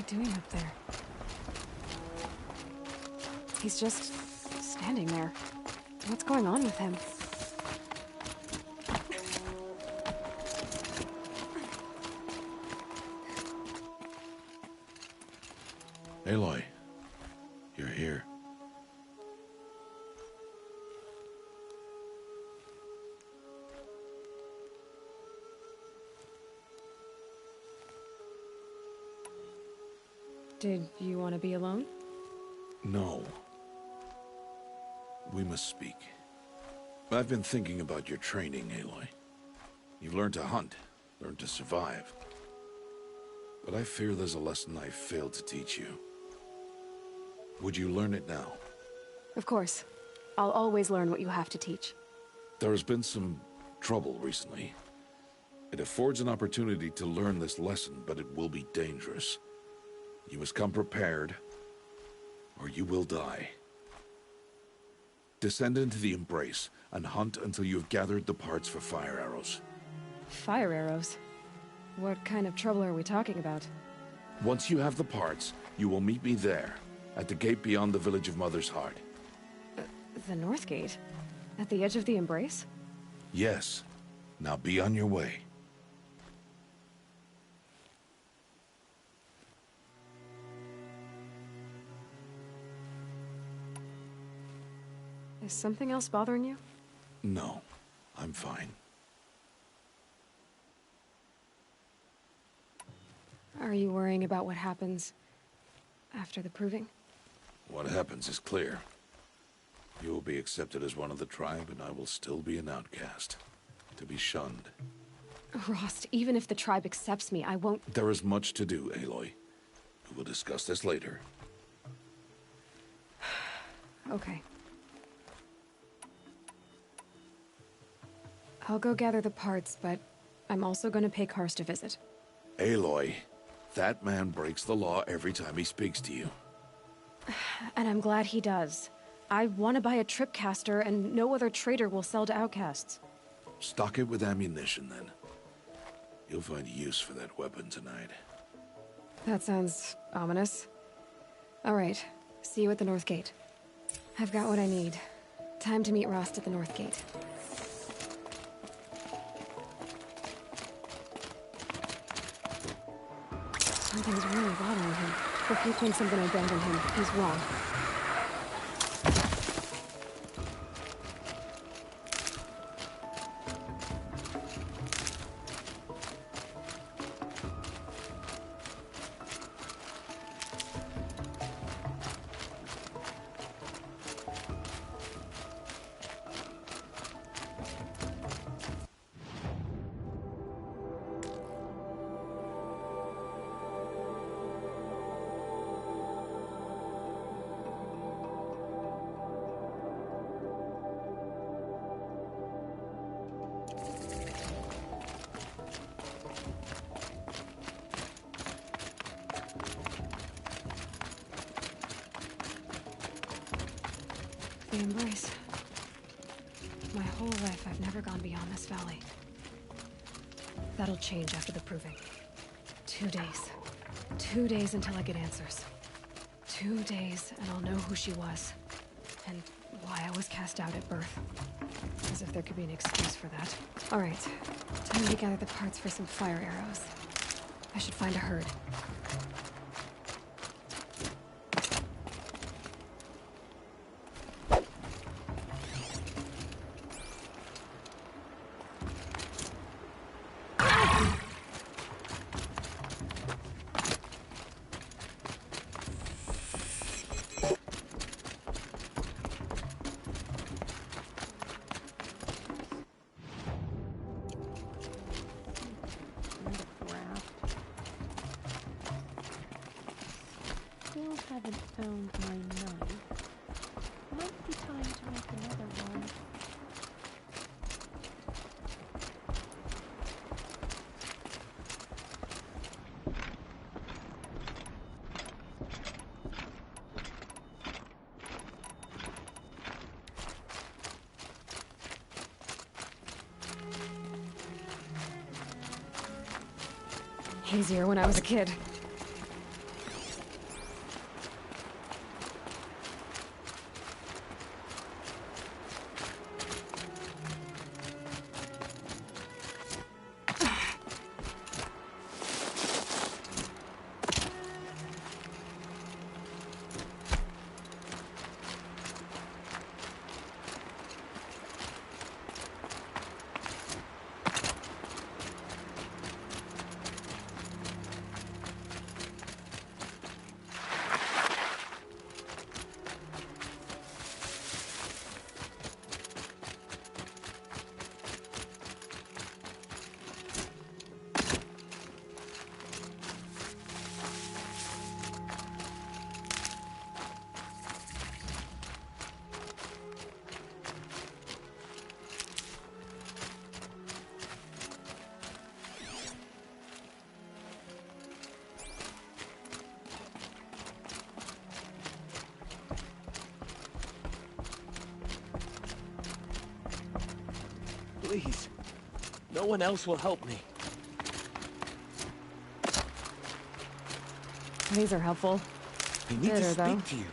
doing up there? He's just standing there. What's going on with him? Aloy, you're here. Did you want to be alone? No. We must speak. I've been thinking about your training, Aloy. You've learned to hunt, learned to survive. But I fear there's a lesson I failed to teach you. Would you learn it now? Of course. I'll always learn what you have to teach. There has been some trouble recently. It affords an opportunity to learn this lesson, but it will be dangerous. You must come prepared, or you will die. Descend into the Embrace, and hunt until you have gathered the parts for fire arrows. Fire arrows? What kind of trouble are we talking about? Once you have the parts, you will meet me there, at the gate beyond the village of Mother's Heart. The North Gate? At the edge of the Embrace? Yes. Now be on your way. Is something else bothering you? No, I'm fine. Are you worrying about what happens after the proving? What happens is clear. You will be accepted as one of the tribe, and I will still be an outcast. To be shunned. Rost, even if the tribe accepts me, I won't... There is much to do, Aloy. We will discuss this later. Okay. I'll go gather the parts, but I'm also gonna pay Karst a visit. Aloy, that man breaks the law every time he speaks to you. And I'm glad he does. I want to buy a tripcaster, and no other trader will sell to outcasts. Stock it with ammunition, then. You'll find use for that weapon tonight. That sounds ominous. All right, see you at the North Gate. I've got what I need. Time to meet Rost at the North Gate. Something's really bothering him. If he thinks I'm gonna abandon him, he's wrong. The Embrace. My whole life, I've never gone beyond this valley. That'll change after the proving. 2 days. 2 days until I get answers. 2 days, and I'll know who she was. And why I was cast out at birth. As if there could be an excuse for that. Alright, time to gather the parts for some fire arrows. I should find a herd. Still haven't found my knife. Might be time to make another one. Easier when I was a kid. Please. No one else will help me. These are helpful. I need to Bitter, speak though. to you.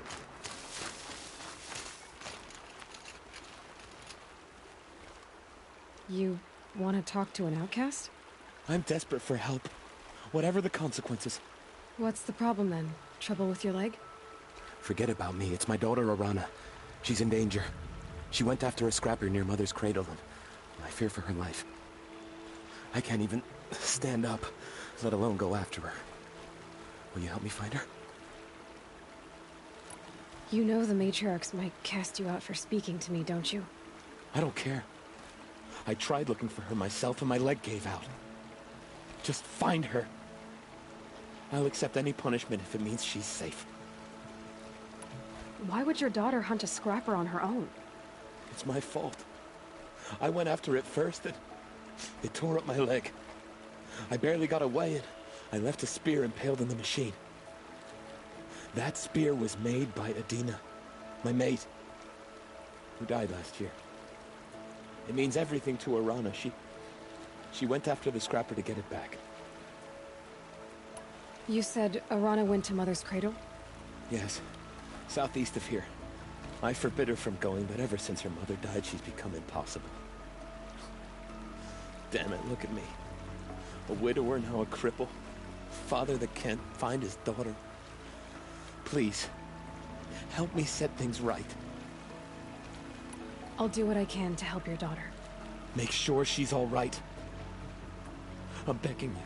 You want to talk to an outcast? I'm desperate for help. Whatever the consequences. What's the problem then? Trouble with your leg? Forget about me. It's my daughter, Arana. She's in danger. She went after a scrapper near Mother's cradle, and I fear for her life. I can't even stand up, let alone go after her. Will you help me find her? You know the matriarchs might cast you out for speaking to me, don't you? I don't care. I tried looking for her myself and my leg gave out. Just find her. I'll accept any punishment if it means she's safe. Why would your daughter hunt a scrapper on her own? It's my fault. I went after it first and it tore up my leg. I barely got away and I left a spear impaled in the machine. That spear was made by Adina, my mate, who died last year. It means everything to Arana. She went after the scrapper to get it back. You said Arana went to Mother's cradle? Yes, southeast of here. I forbid her from going, but ever since her mother died, she's become impossible. Damn it, look at me. A widower, now a cripple. Father that can't find his daughter. Please, help me set things right. I'll do what I can to help your daughter. Make sure she's all right. I'm begging you.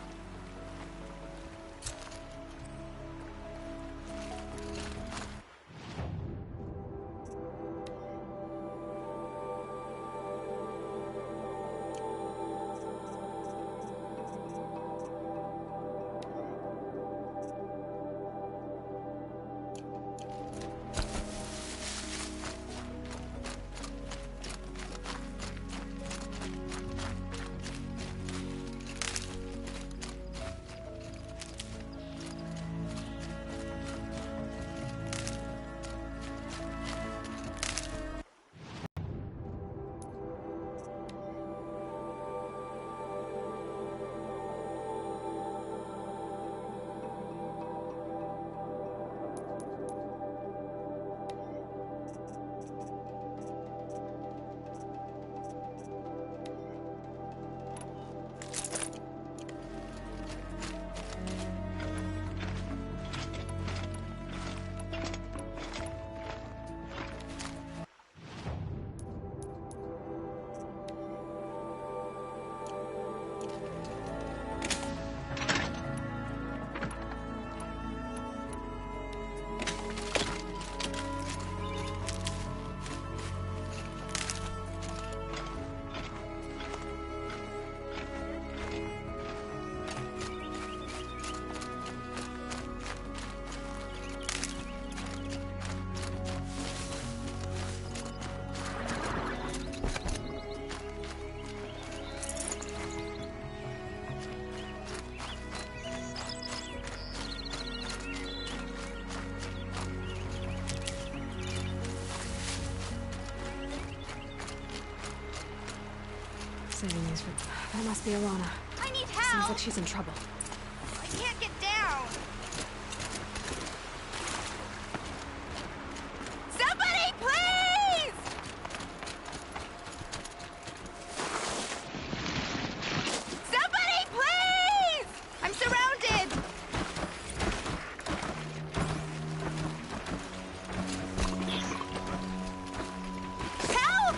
Saving these for... That must be Arana. I need Seems help! like she's in trouble. I can't get down! Somebody, please! Somebody, please! I'm surrounded! Help!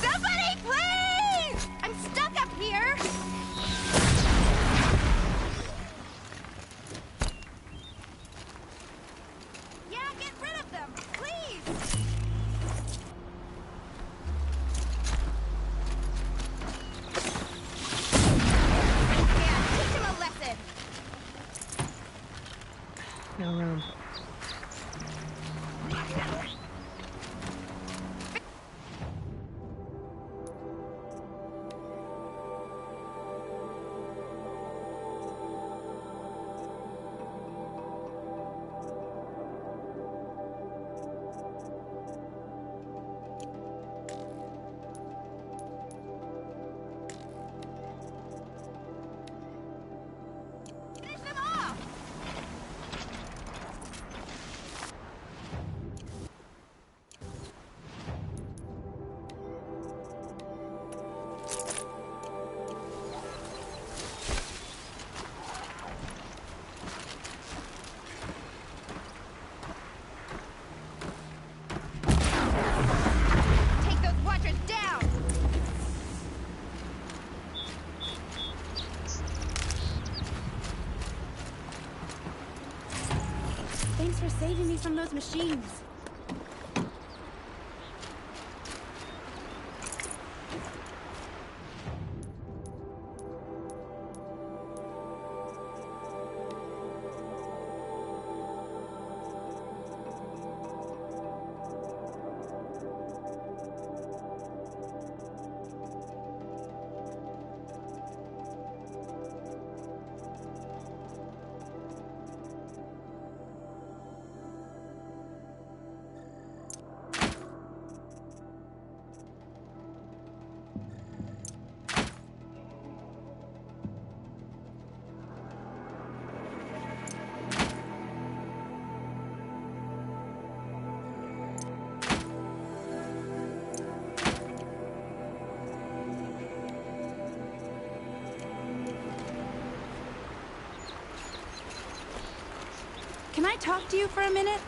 Somebody, please! I'm stuck up here! Yeah, get rid of them, please! Yeah, teach him a lesson! No room. Thanks for saving me from those machines. Can I talk to you for a minute?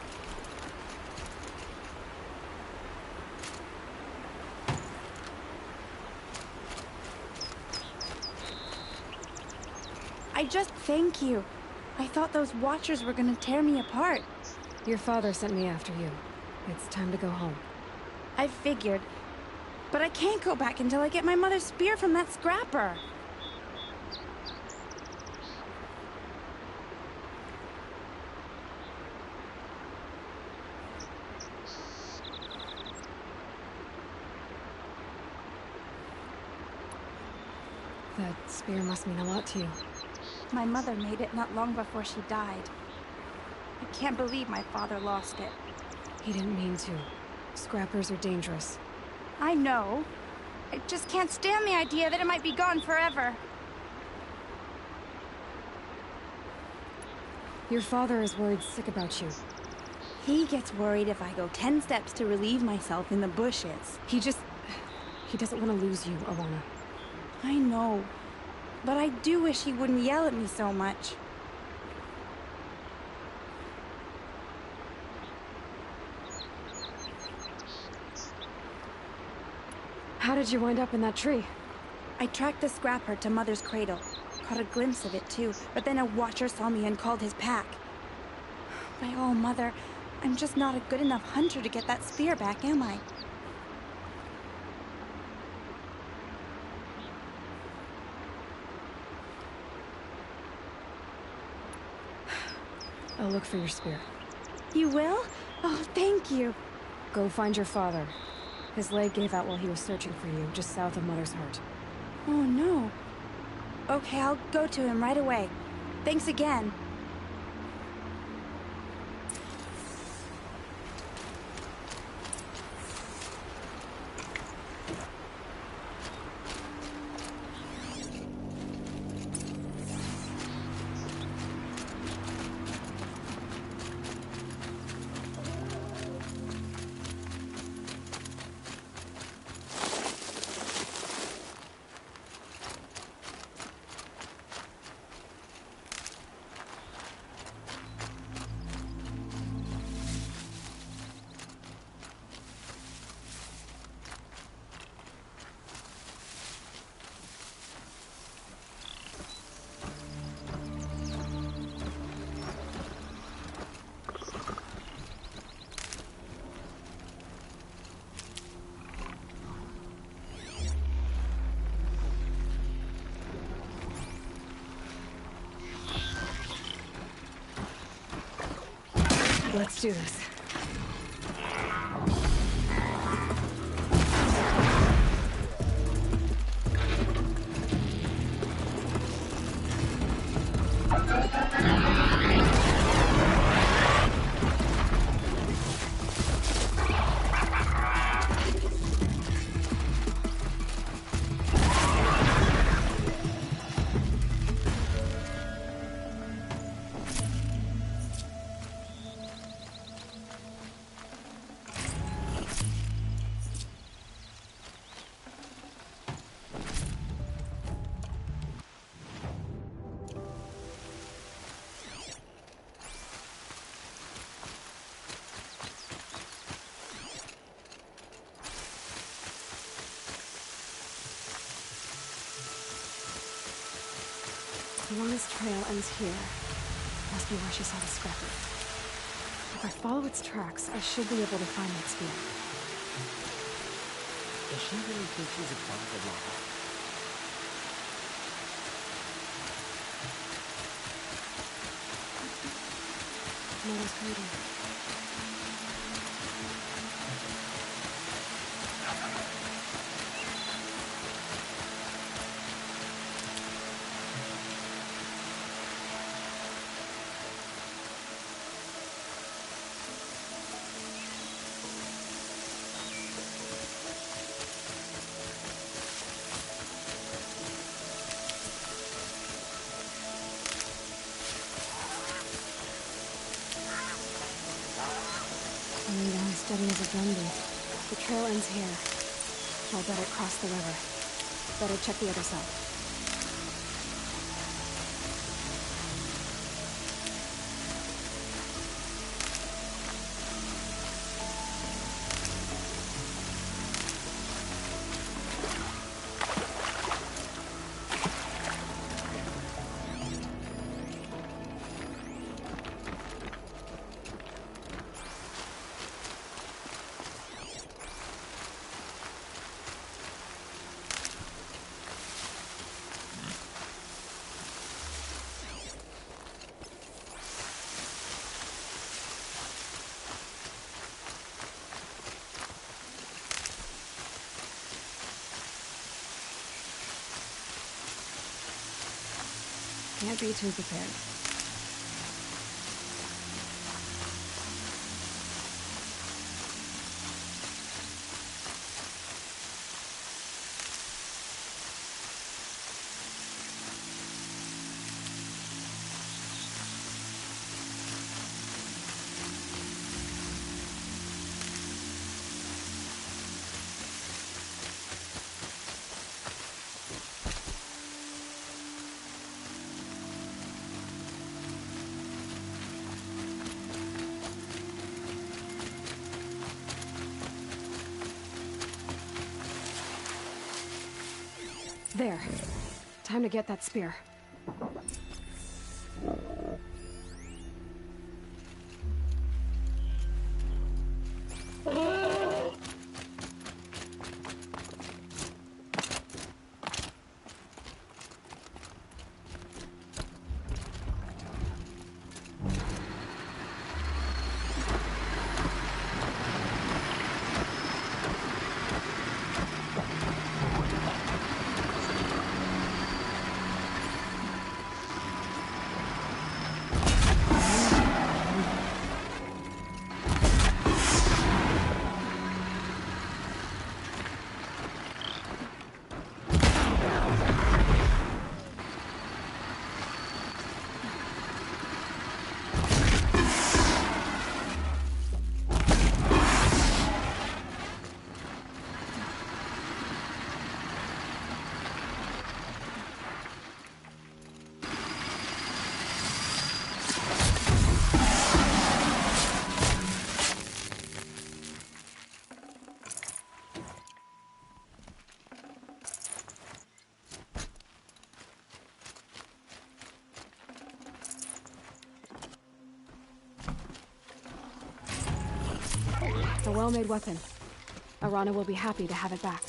Thank you. I thought those Watchers were gonna tear me apart. Your father sent me after you. It's time to go home. I figured. But I can't go back until I get my mother's spear from that scrapper. That spear must mean a lot to you. My mother made it not long before she died. I can't believe my father lost it. He didn't mean to. Scrappers are dangerous. I know. I just can't stand the idea that it might be gone forever. Your father is worried sick about you. He gets worried if I go 10 steps to relieve myself in the bushes. He doesn't want to lose you, Alana. I know. But I do wish he wouldn't yell at me so much. How did you wind up in that tree? I tracked the scrapper to Mother's cradle. Caught a glimpse of it too, but then a Watcher saw me and called his pack. By all, Mother, I'm just not a good enough hunter to get that spear back, am I? I'll look for your spear. You will? Oh, thank you. Go find your father. His leg gave out while he was searching for you, just south of Mother's Heart. Oh, no. Okay, I'll go to him right away. Thanks again. Let's do this. Alana's trail ends here. Must be where she saw the scrapper. If I follow its tracks, I should be able to find that spear. Does she really think she's above the law? Mother's cradle. Coming down steady as a drumbeat. The trail ends here. I'll better cross the river. Better check the other side. Can't be too prepared. There. Time to get that spear. A well-made weapon. Arana will be happy to have it back.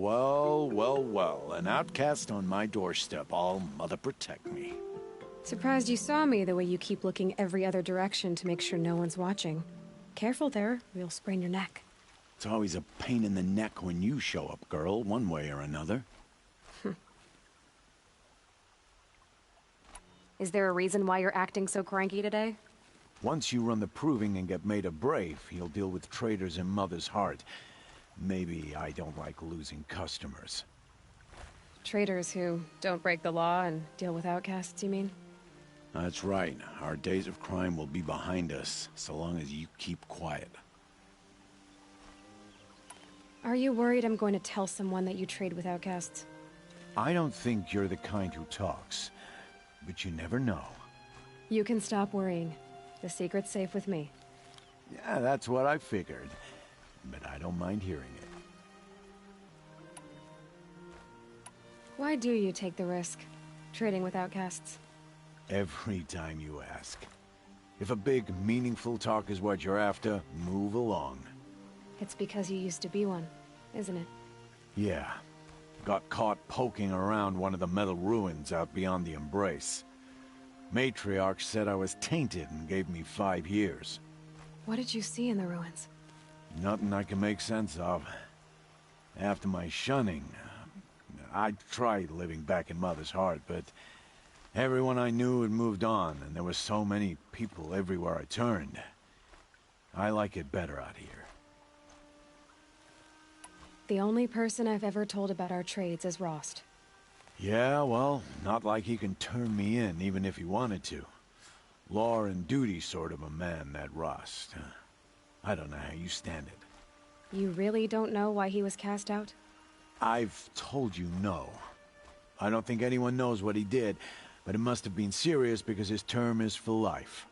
Well, well, well. An outcast on my doorstep. All mother protect me. Surprised you saw me the way you keep looking every other direction to make sure no one's watching. Careful there, or you'll sprain your neck. It's always a pain in the neck when you show up, girl, one way or another. Is there a reason why you're acting so cranky today? Once you run the proving and get made a brave, you'll deal with traitors in Mother's Heart. Maybe I don't like losing customers. Traitors who don't break the law and deal with outcasts, you mean? That's right. Our days of crime will be behind us, so long as you keep quiet. Are you worried I'm going to tell someone that you trade with outcasts? I don't think you're the kind who talks, but you never know. You can stop worrying. The secret's safe with me. Yeah, that's what I figured. But I don't mind hearing it. Why do you take the risk, trading with outcasts? Every time you ask. If a big, meaningful talk is what you're after, move along. It's because you used to be one, isn't it? Yeah. Got caught poking around one of the metal ruins out beyond the Embrace. Matriarch said I was tainted and gave me 5 years. What did you see in the ruins? Nothing I can make sense of. After my shunning, I tried living back in Mother's Heart, but everyone I knew had moved on, and there were so many people everywhere I turned. I like it better out here. The only person I've ever told about our trades is Rost. Yeah, well, not like he can turn me in, even if he wanted to. Law and duty sort of a man, that Rost. I don't know how you stand it. You really don't know why he was cast out? I've told you no. I don't think anyone knows what he did, but it must have been serious because his term is for life.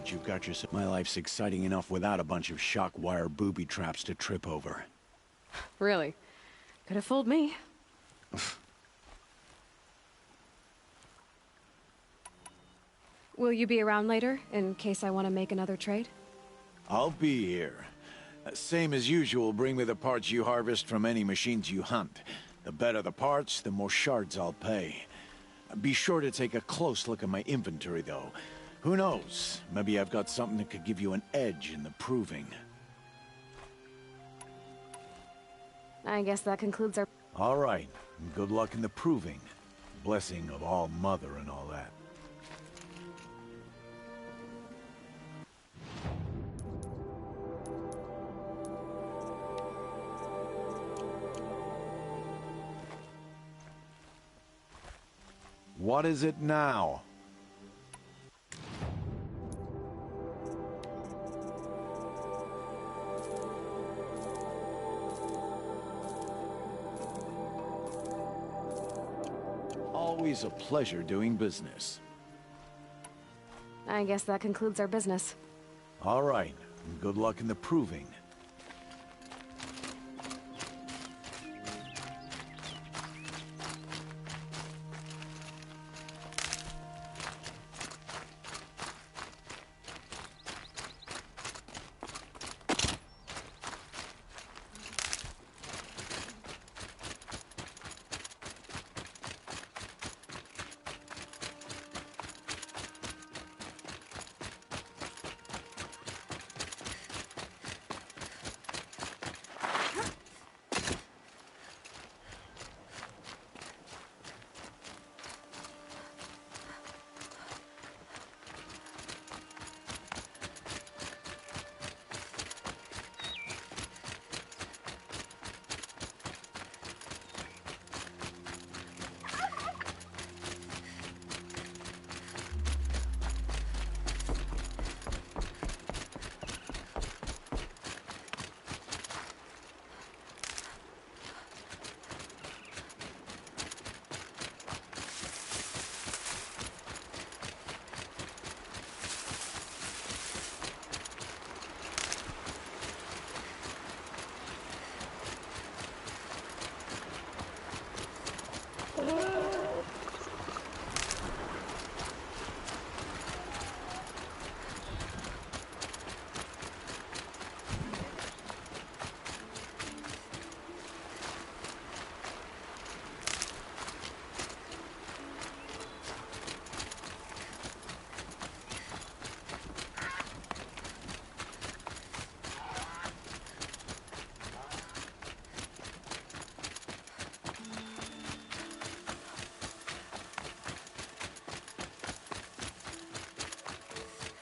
You've got yourself. My life's exciting enough without a bunch of shock wire booby traps to trip over. Really? Could have fooled me. Will you be around later, in case I want to make another trade? I'll be here. Same as usual, bring me the parts you harvest from any machines you hunt. The better the parts, the more shards I'll pay. Be sure to take a close look at my inventory, though. Who knows? Maybe I've got something that could give you an edge in the proving. I guess that concludes our... All right. Good luck in the proving. Blessing of All Mother and all that. What is it now? Always a pleasure doing business. I guess that concludes our business. All right. Good luck in the proving.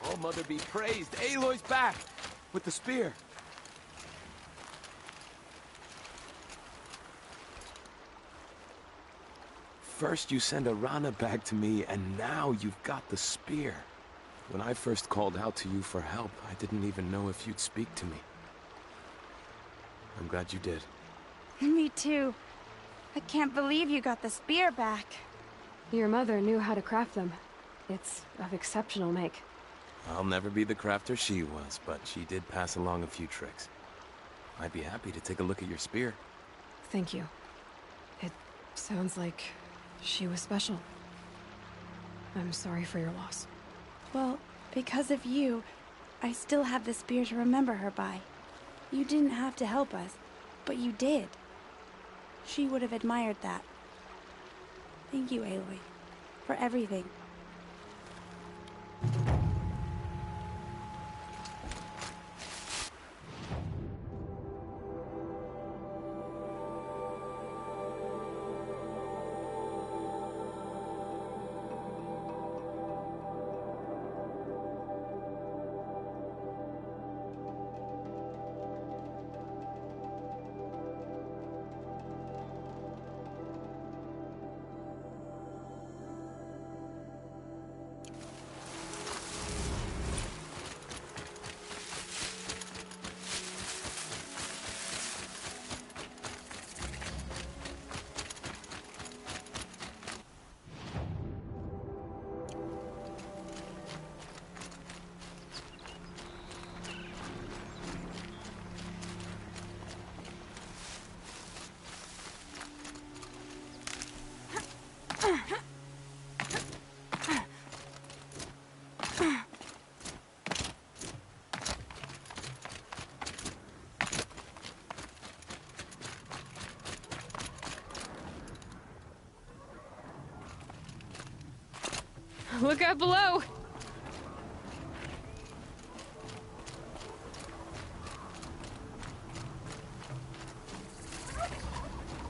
Oh, Mother be praised. Aloy's back with the spear. First you send Arana back to me, and now you've got the spear. When I first called out to you for help, I didn't even know if you'd speak to me. I'm glad you did. Me too. I can't believe you got the spear back. Your mother knew how to craft them. It's of exceptional make. I'll never be the crafter she was, but she did pass along a few tricks. I'd be happy to take a look at your spear. Thank you. It sounds like she was special. I'm sorry for your loss. Well, because of you, I still have the spear to remember her by. You didn't have to help us, but you did. She would have admired that. Thank you, Aloy, for everything. Look out below!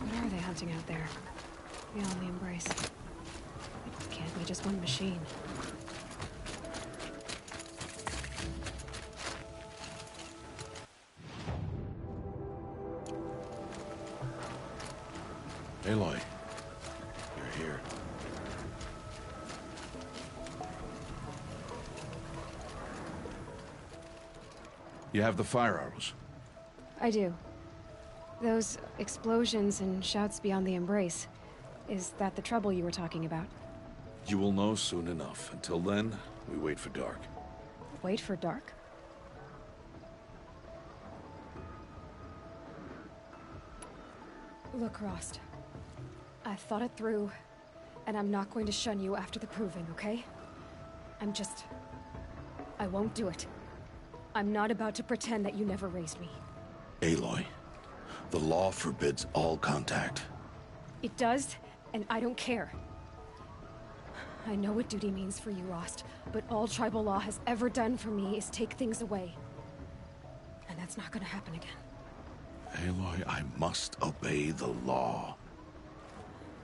What are they, haunting out there, beyond the Embrace. It can't be just one machine. Aloy, you're here. You have the fire arrows. I do. Those explosions and shouts beyond the Embrace. Is that the trouble you were talking about? You will know soon enough. Until then, we wait for dark. Wait for dark? Look, Rost. I've thought it through, and I'm not going to shun you after the proving, okay? I won't do it. I'm not about to pretend that you never raised me. Aloy, the law forbids all contact. It does, and I don't care. I know what duty means for you, Rost, but all tribal law has ever done for me is take things away. And that's not gonna happen again. Aloy, I must obey the law.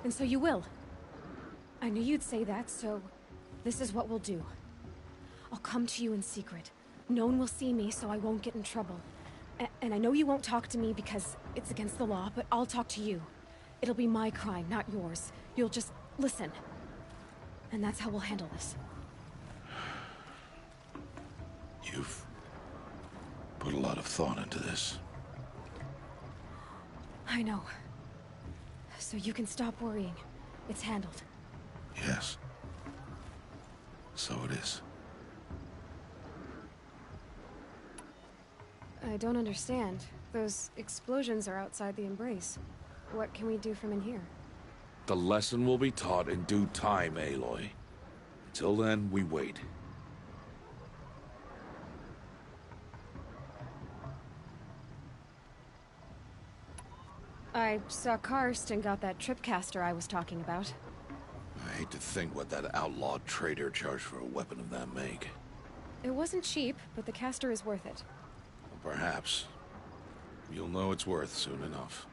And so you will. I knew you'd say that, so this is what we'll do. I'll come to you in secret. No one will see me, so I won't get in trouble. And I know you won't talk to me because it's against the law, but I'll talk to you. It'll be my crime, not yours. You'll just listen. And that's how we'll handle this. You've put a lot of thought into this. I know. So you can stop worrying. It's handled. Yes. So it is. I don't understand. Those explosions are outside the Embrace. What can we do from in here? The lesson will be taught in due time, Aloy. Until then, we wait. I saw Karst and got that tripcaster I was talking about. I hate to think what that outlawed trader charged for a weapon of that make. It wasn't cheap, but the caster is worth it. Perhaps. You'll know it's worth soon enough.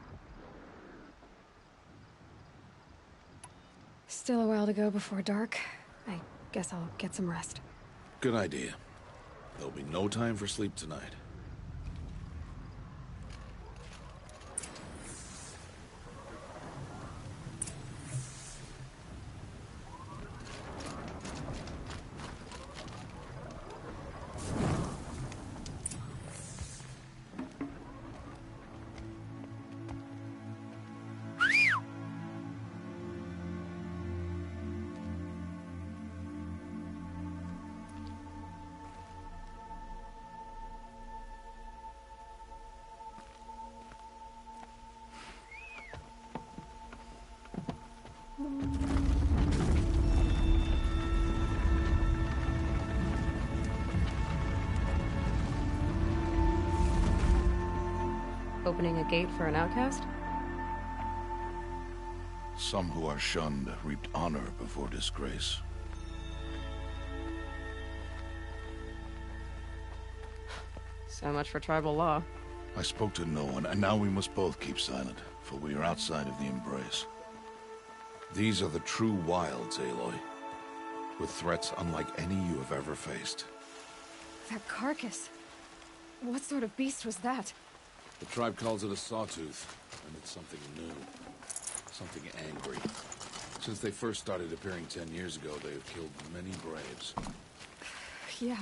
Still a while to go before dark. I guess I'll get some rest. Good idea. There'll be no time for sleep tonight. Opening a gate for an outcast? Some who are shunned reaped honor before disgrace. So much for tribal law. I spoke to no one, and now we must both keep silent, for we are outside of the Embrace. These are the true wilds, Aloy, with threats unlike any you have ever faced. That carcass. What sort of beast was that? The tribe calls it a sawtooth, and it's something new. Something angry. Since they first started appearing 10 years ago, they have killed many braves. Yeah.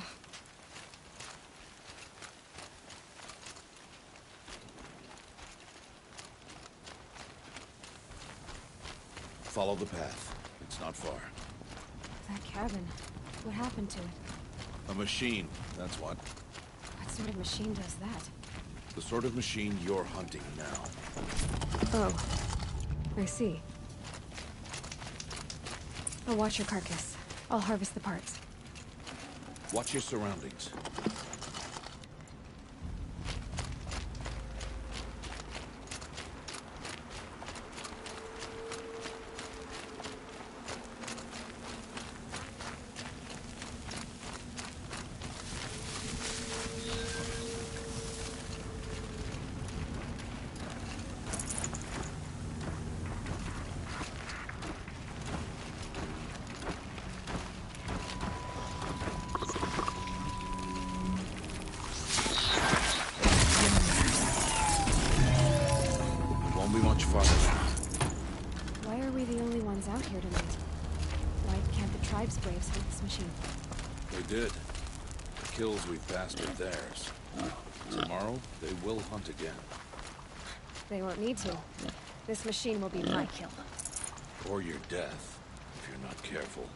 Follow the path. It's not far. That cabin. What happened to it? A machine, that's what. What sort of machine does that? The sort of machine you're hunting now. Oh. I see. I'll watch your carcass. I'll harvest the parts. Watch your surroundings. Won't be much farther now. Why are we the only ones out here tonight? Why can't the tribe's braves hunt this machine? They did. The kills we passed are theirs. Tomorrow, they will hunt again. They won't need to. This machine will be my kill. Or your death, if you're not careful.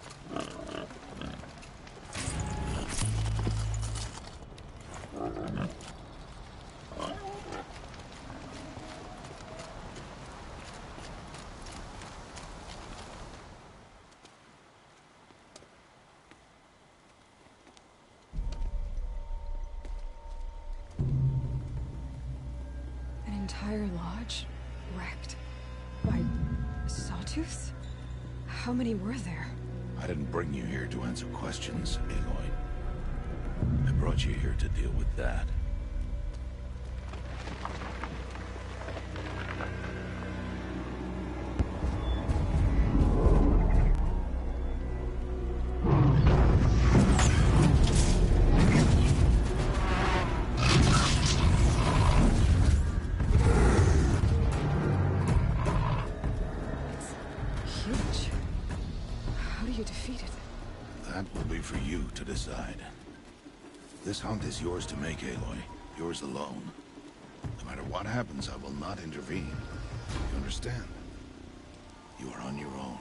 An entire lodge wrecked by sawtooths? How many were there? I didn't bring you here to answer questions, Aloy. I brought you here to deal with that. Huge. How do you defeat it? That will be for you to decide. This hunt is yours to make, Aloy. Yours alone. No matter what happens, I will not intervene. You understand? You are on your own.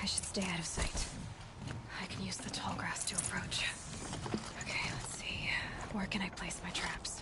I should stay out of sight. I can use the tall grass to approach. Okay, let's see. Where can I place my traps?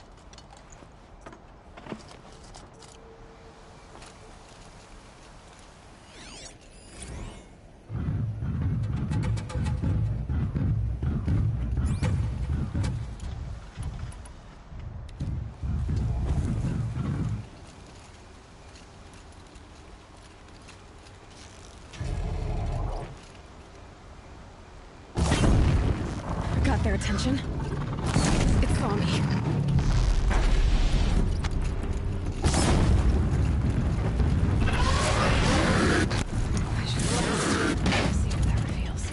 Got their attention. It saw me. I should see what that reveals.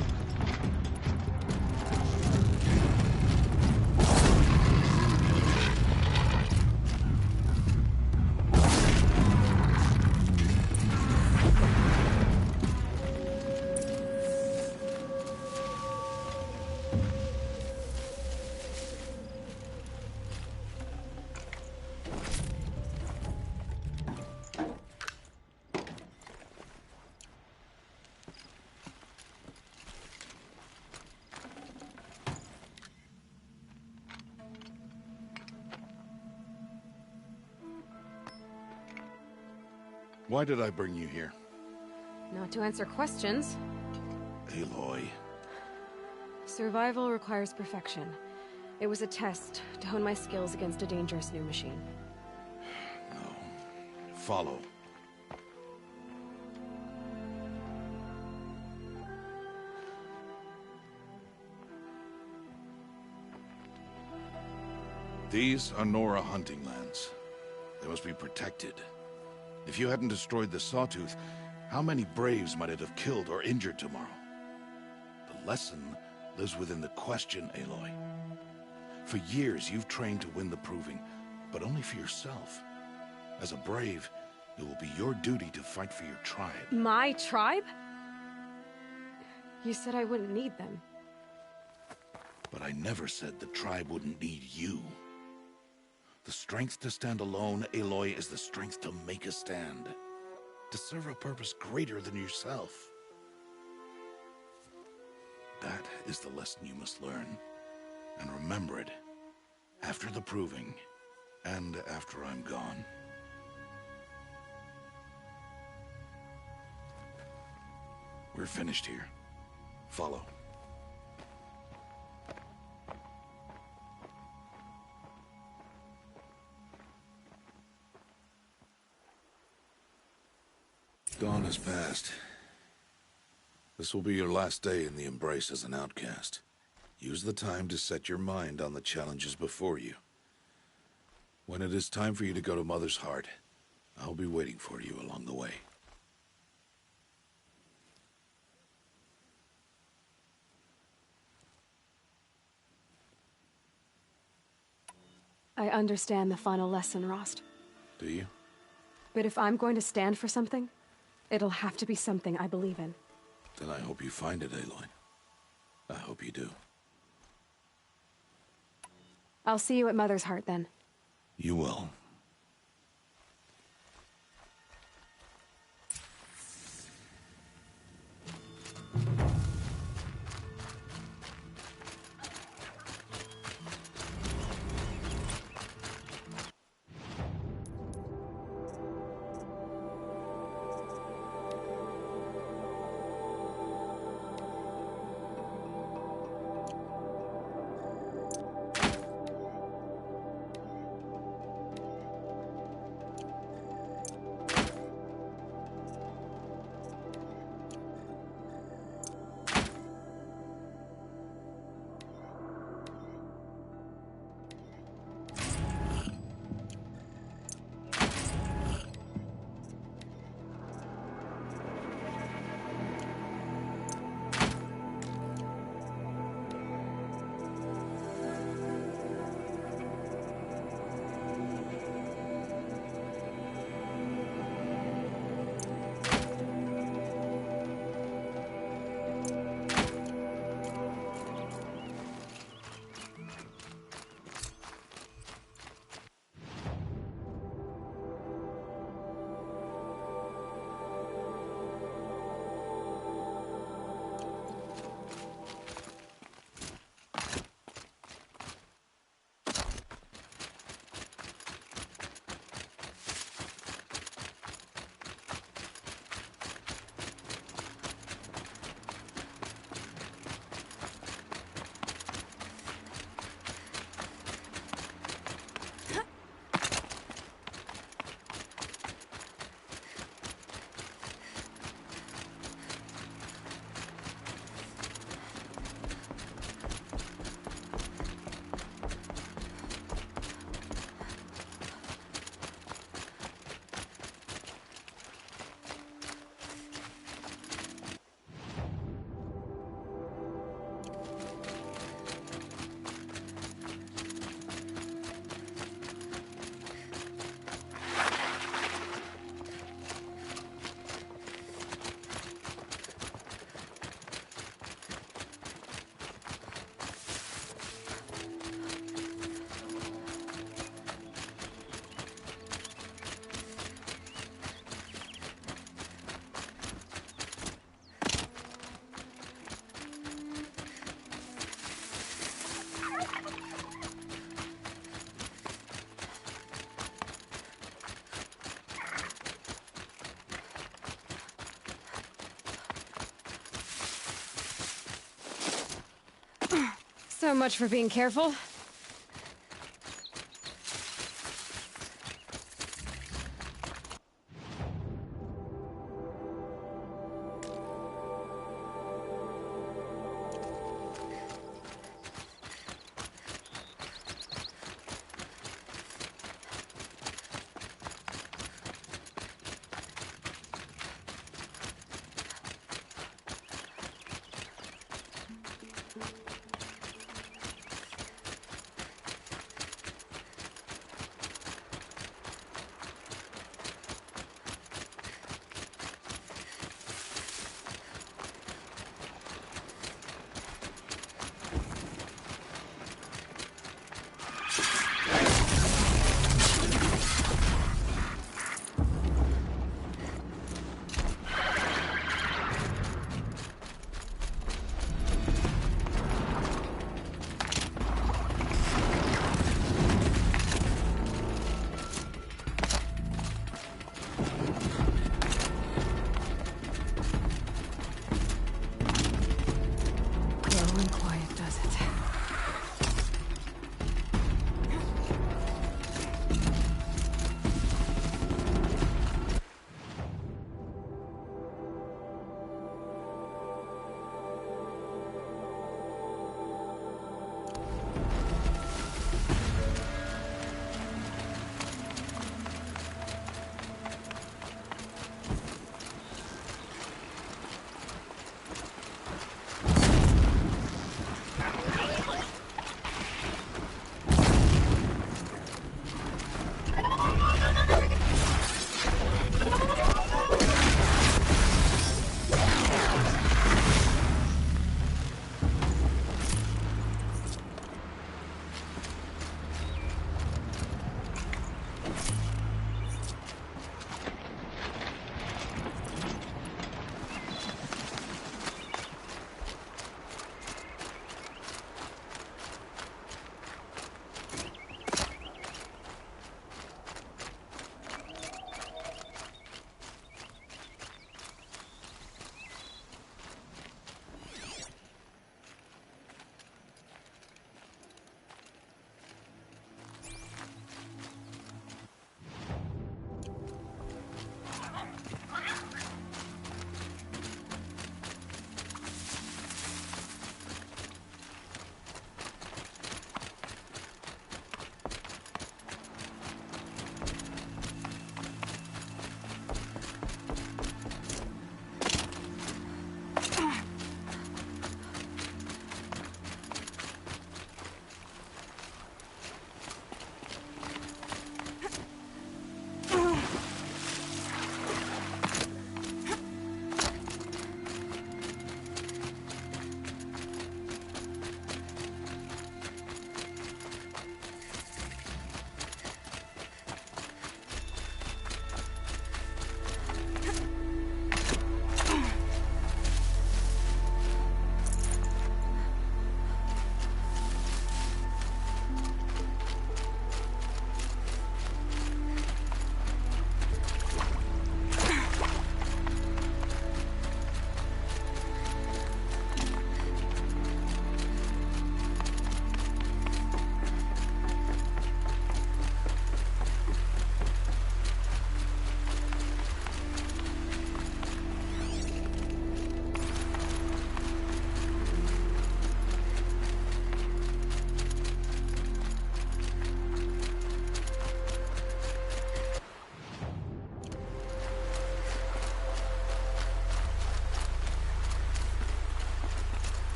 Why did I bring you here? Not to answer questions. Aloy. Survival requires perfection. It was a test to hone my skills against a dangerous new machine. No. Follow. These are Nora hunting lands. They must be protected. If you hadn't destroyed the Sawtooth, how many Braves might it have killed or injured tomorrow? The lesson lives within the question, Aloy. For years, you've trained to win the Proving, but only for yourself. As a Brave, it will be your duty to fight for your tribe. My tribe? You said I wouldn't need them. But I never said the tribe wouldn't need you. The strength to stand alone, Aloy, is the strength to make a stand. To serve a purpose greater than yourself. That is the lesson you must learn. And remember it. After the Proving. And after I'm gone. We're finished here. Follow. Dawn has passed. This will be your last day in the Embrace as an outcast. Use the time to set your mind on the challenges before you. When it is time for you to go to Mother's Heart, I'll be waiting for you along the way. I understand the final lesson, Rost. Do you? But if I'm going to stand for something, it'll have to be something I believe in. Then I hope you find it, Aloy. I hope you do. I'll see you at Mother's Heart then. You will. So much for being careful.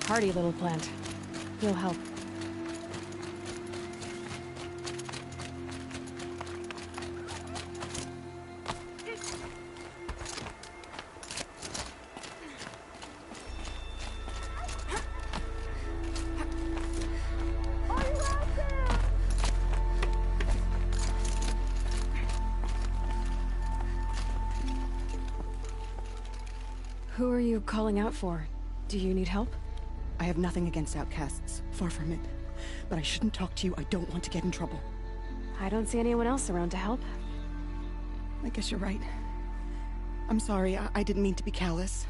Hardy little plant. He'll help. Who are you calling out for? Do you need help? I have nothing against outcasts. Far from it. But I shouldn't talk to you. I don't want to get in trouble. I don't see anyone else around to help. I guess you're right. I'm sorry. I didn't mean to be callous.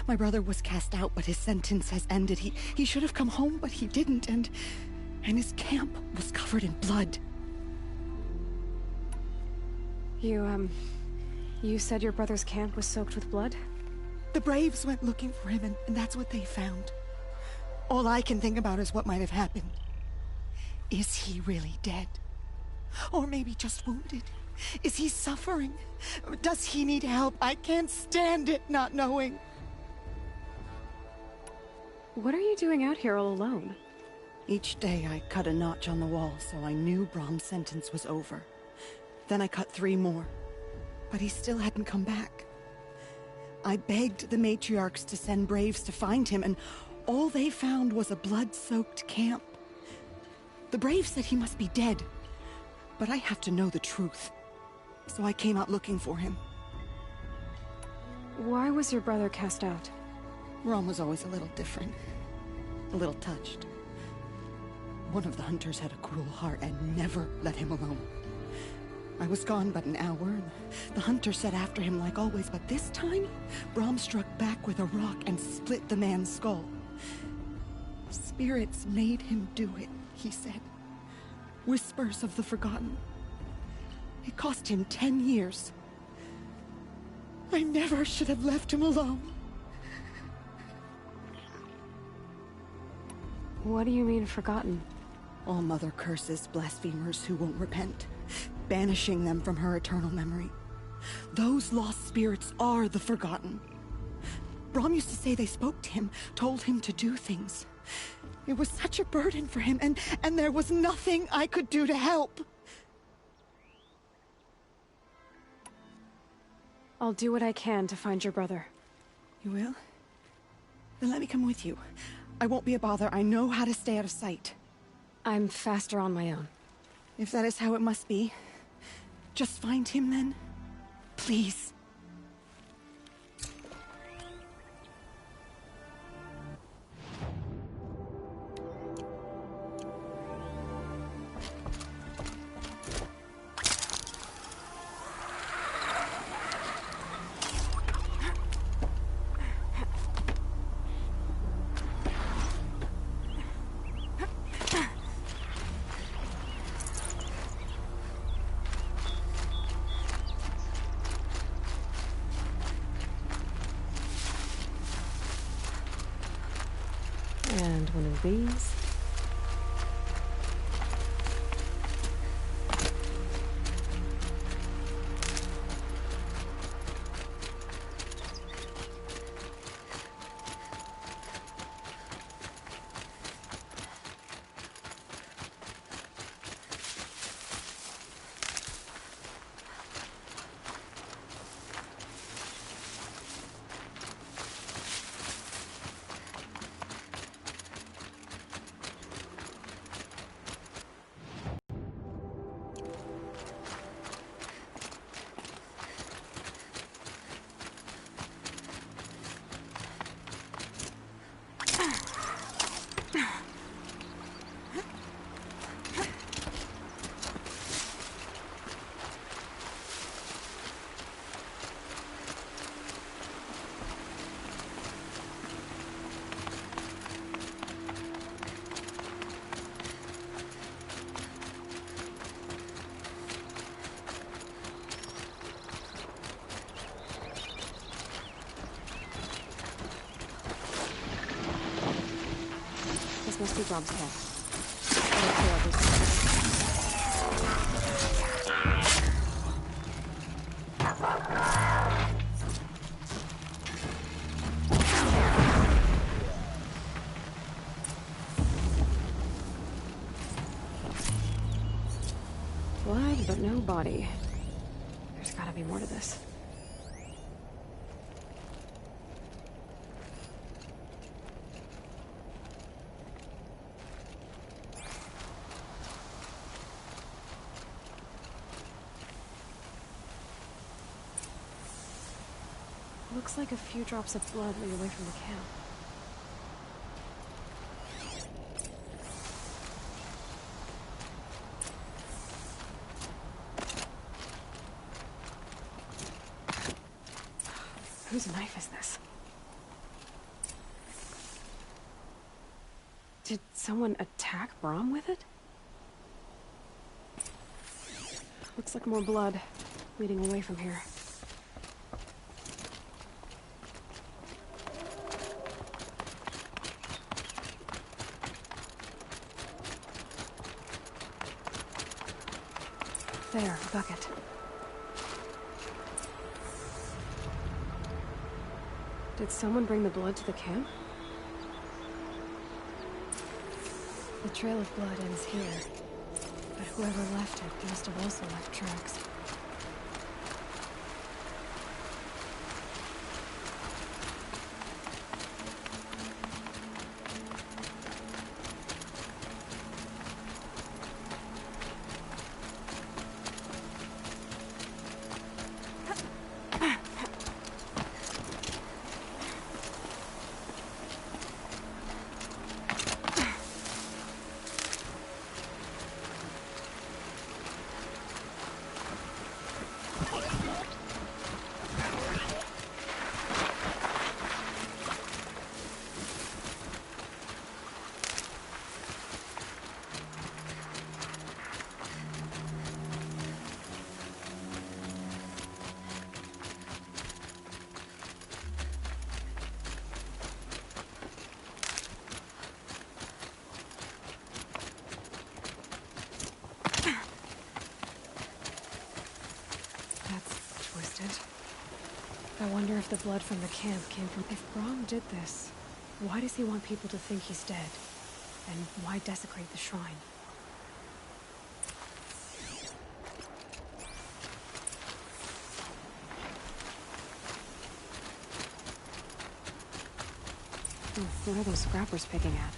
My brother was cast out, but his sentence has ended. He should have come home, but he didn't, and his camp was covered in blood. You said your brother's camp was soaked with blood? The Braves went looking for him, and that's what they found. All I can think about is what might have happened. Is he really dead? Or maybe just wounded? Is he suffering? Does he need help? I can't stand it not knowing. What are you doing out here all alone? Each day I cut a notch on the wall so I knew Brom's sentence was over. Then I cut 3 more. But he still hadn't come back. I begged the matriarchs to send Braves to find him, and all they found was a blood-soaked camp. The Braves said he must be dead, but I have to know the truth. So I came out looking for him. Why was your brother cast out? Brom was always a little different. A little touched. One of the hunters had a cruel heart and never let him alone. I was gone but an hour, and the hunter set after him like always, but this time, Brom struck back with a rock and split the man's skull. Spirits made him do it, he said. Whispers of the forgotten. It cost him 10 years. I never should have left him alone. What do you mean, forgotten? All Mother curses blasphemers who won't repent, banishing them from her eternal memory. Those lost spirits are the forgotten. Brom used to say they spoke to him, told him to do things. It was such a burden for him, and there was nothing I could do to help. I'll do what I can to find your brother. You will? Then let me come with you. I won't be a bother. I know how to stay out of sight. I'm faster on my own. If that is how it must be, just find him then. Please. And one of these. Must be Brom's camp. no body. There's gotta be more to this. Looks like a few drops of blood lead away from the camp. Whose knife is this? Did someone attack Brom with it? Looks like more blood leading away from here. There, a bucket. Did someone bring the blood to the camp? The trail of blood ends here, but whoever left it must have also left tracks. I wonder if the blood from the camp came from... If Brom did this, why does he want people to think he's dead? And why desecrate the shrine? What are those scrappers picking at?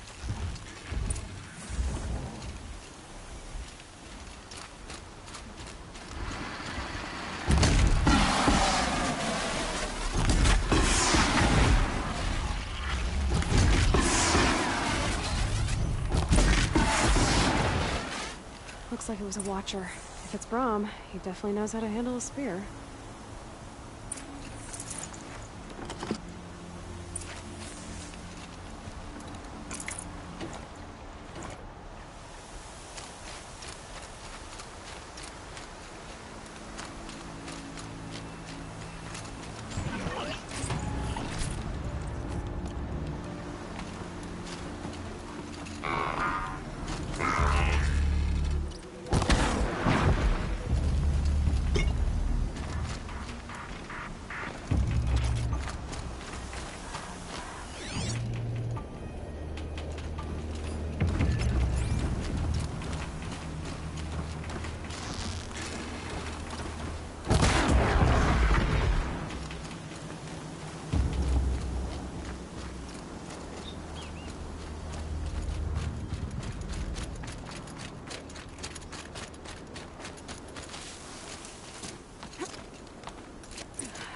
Looks like it was a watcher. If it's Brom, he definitely knows how to handle a spear.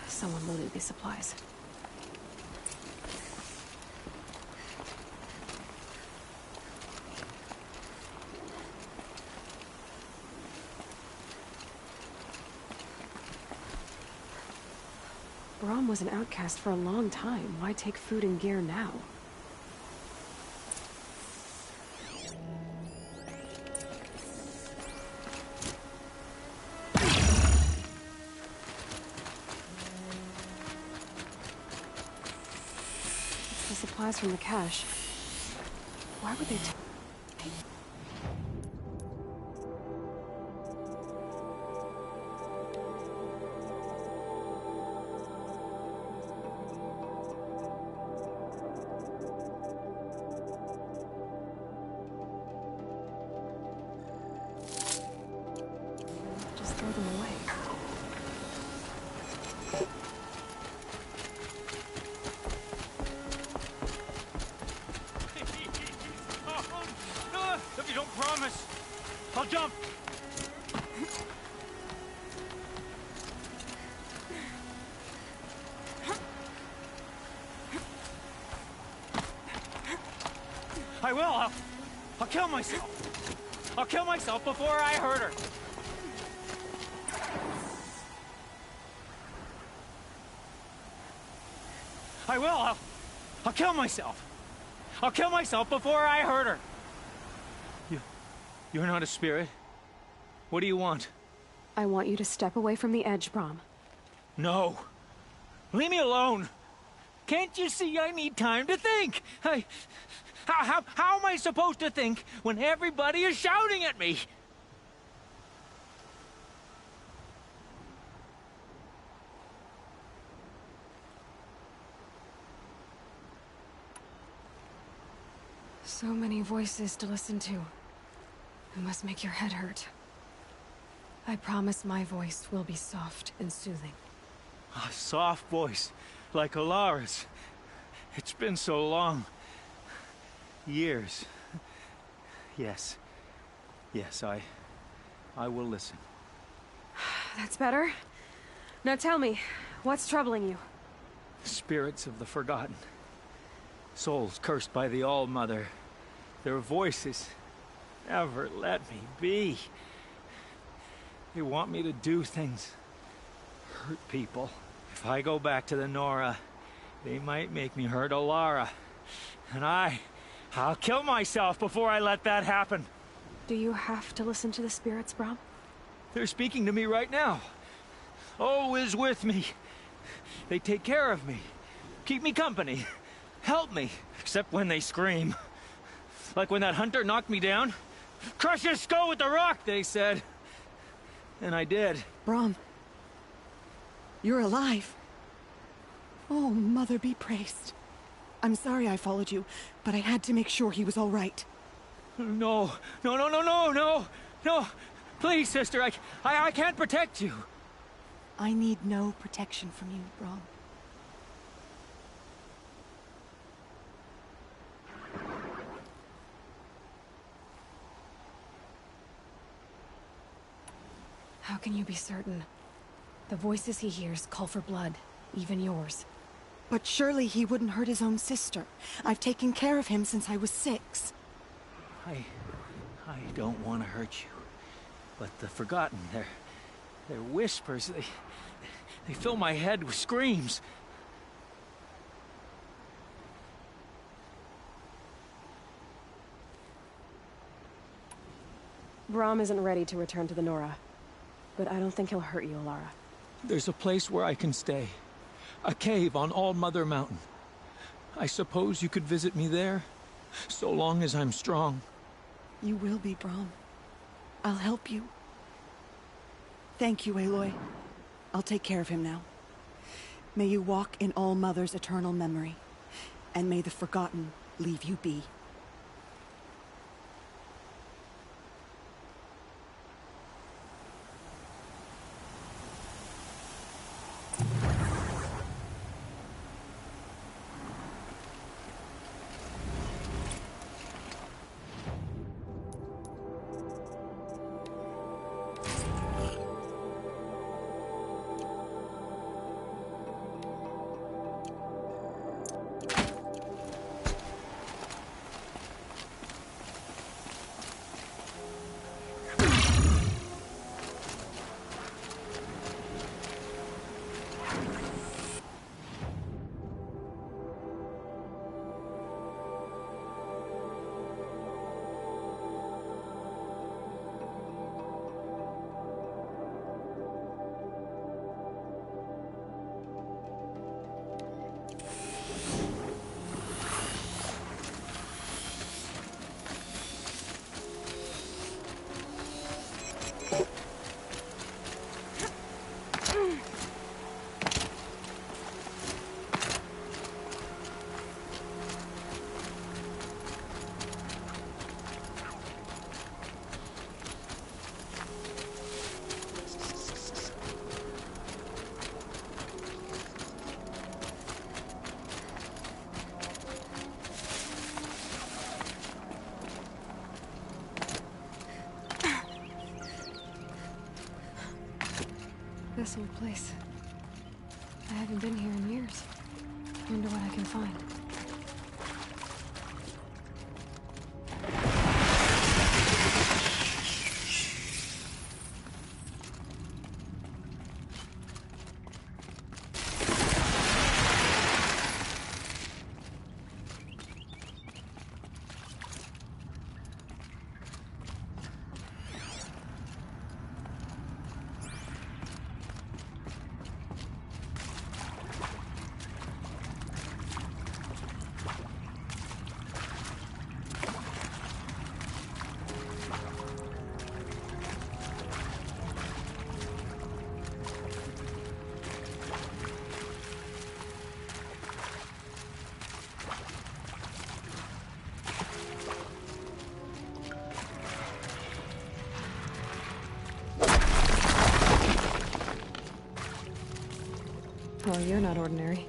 Someone loaded these supplies. Brom was an outcast for a long time. Why take food and gear now? It's the supplies from the cache. Why would they take... promise. I'll jump. I will. I'll kill myself. I'll kill myself before I hurt her. I will. I'll kill myself. I'll kill myself before I hurt her. You're not a spirit. What do you want? I want you to step away from the edge, Brom. No. Leave me alone. Can't you see I need time to think? How am I supposed to think when everybody is shouting at me? So many voices to listen to. It must make your head hurt. I promise my voice will be soft and soothing. A soft voice, like Alara's. It's been so long. Years. Yes. Yes, I will listen. That's better. Now tell me, what's troubling you? Spirits of the forgotten. Souls cursed by the All-Mother. Their voices never let me be. They want me to do things. Hurt people. If I go back to the Nora, they might make me hurt Alara. And I'll kill myself before I let that happen. Do you have to listen to the spirits, Brom? They're speaking to me right now. Oh is with me. They take care of me. Keep me company. Help me. Except when they scream. Like when that hunter knocked me down. Crush his skull with the rock, they said. And I did. Brom. You're alive. Oh, Mother be praised. I'm sorry I followed you, but I had to make sure he was all right. No. Please, sister, I can't protect you. I need no protection from you, Brom. How can you be certain? The voices he hears call for blood, even yours. But surely he wouldn't hurt his own sister. I've taken care of him since I was 6. I don't want to hurt you. But the Forgotten, their whispers, they fill my head with screams. Brom isn't ready to return to the Nora. But I don't think he'll hurt you, Alara. There's a place where I can stay. A cave on All-Mother Mountain. I suppose you could visit me there? So long as I'm strong. You will be, Brom. I'll help you. Thank you, Aloy. I'll take care of him now. May you walk in All-Mother's eternal memory. And may the Forgotten leave you be. this old place. I haven't been here in years. Wonder what I can find. Well, you're not ordinary.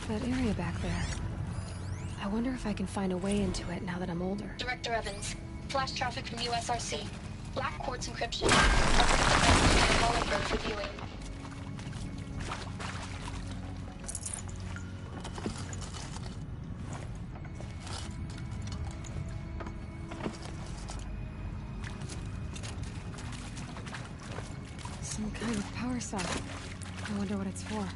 That area back there. I wonder if I can find a way into it now that I'm older. Director Evans, flash traffic from USRC. Black quartz encryption. Hollenberg for viewing. Some kind of power socket. I wonder what it's for.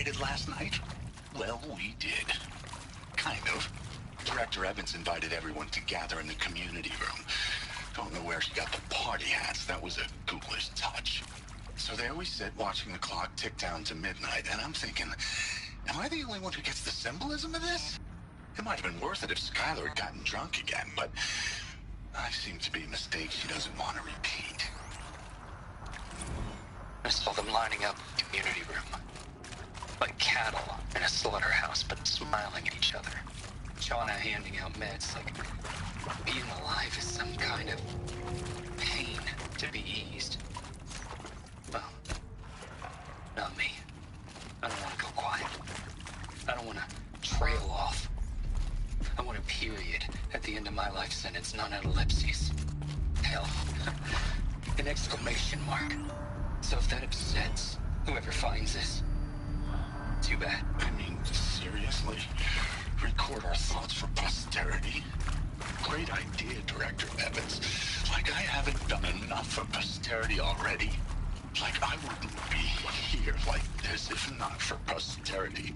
celebrated last night? Well, we did. Kind of. Director Evans invited everyone to gather in the community room. Don't know where she got the party hats. That was a ghoulish touch. So there we sit, watching the clock tick down to midnight, and I'm thinking, am I the only one who gets the symbolism of this? It might have been worth it if Skylar had gotten drunk again, but I seem to be a mistake she doesn't want to repeat. I saw them lining up in the community room. Like cattle in a slaughterhouse, but smiling at each other. Shauna handing out meds like being alive is some kind of pain to be eased. Well, not me. I don't want to go quiet. I don't want to trail off. I want a period at the end of my life sentence, not an ellipses. Hell, an exclamation mark. So if that upsets whoever finds this, too bad. I mean, seriously? Record our thoughts for posterity? Great idea, Director Evans. Like I haven't done enough for posterity already. Like I wouldn't be here like this if not for posterity.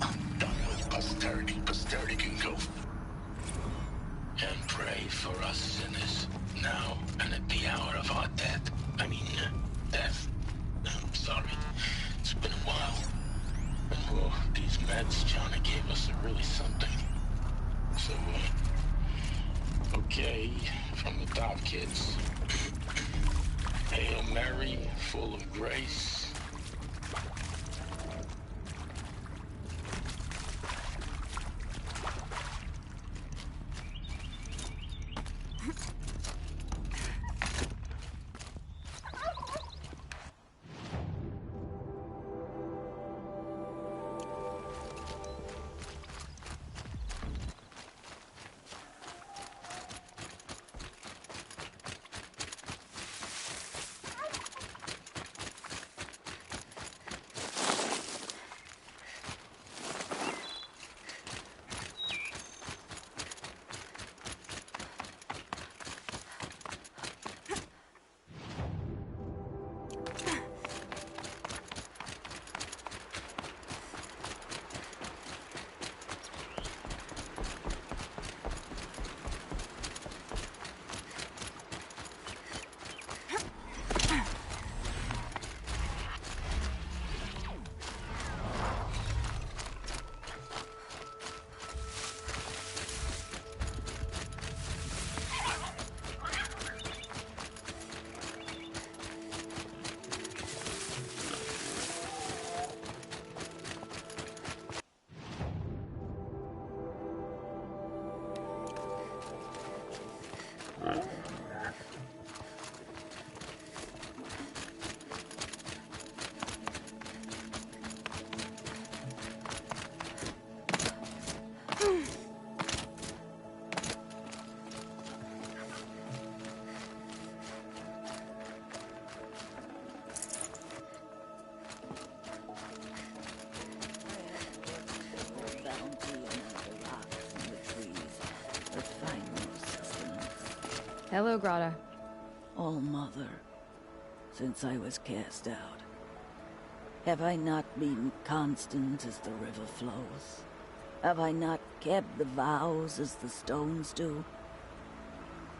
I'm done with posterity. Posterity can go. And pray for us sinners, now and at the hour of our death. Death. I'm sorry. It's been a while. And well, these meds Johnny gave us are really something. So, okay, from the top, kids. Hail Mary, full of grace. Hello, Grata. All Mother, since I was cast out, have I not been constant as the river flows? Have I not kept the vows as the stones do?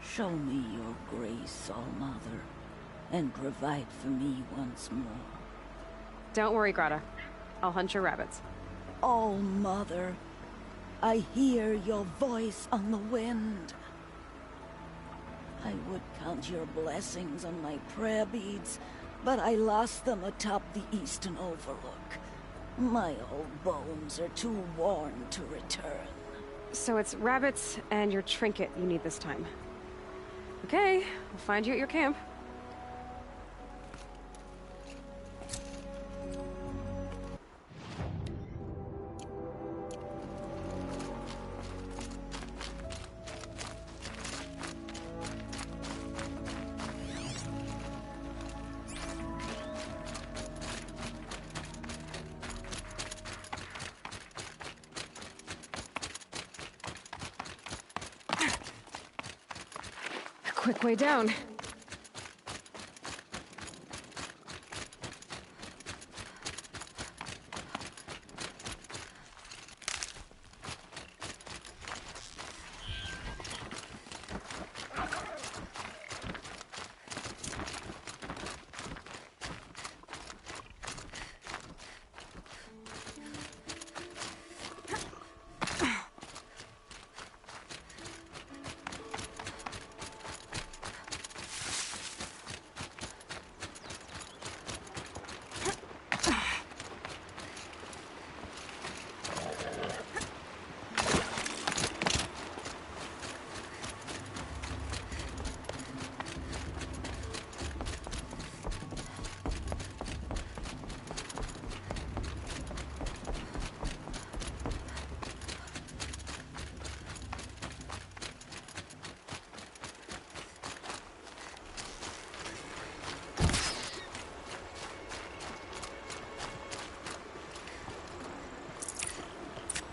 Show me your grace, All Mother, and provide for me once more. Don't worry, Grata. I'll hunt your rabbits. All Mother, I hear your voice on the wind. I would count your blessings on my prayer beads, but I lost them atop the eastern overlook. My old bones are too worn to return. So it's rabbits and your trinket you need this time. Okay, I'll find you at your camp. Quick way down.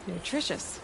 Nutritious.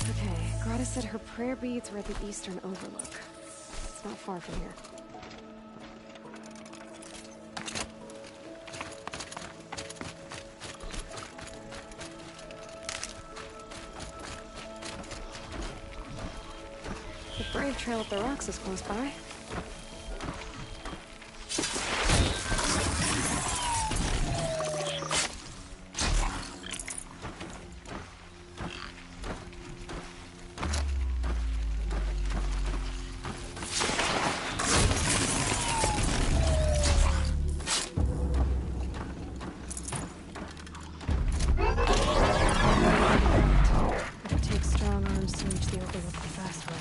Okay, Grata said her prayer beads were at the Eastern Overlook. It's not far from here. The Brave Trail up the rocks is close by. It takes strong arms to reach the Overlook the fast way.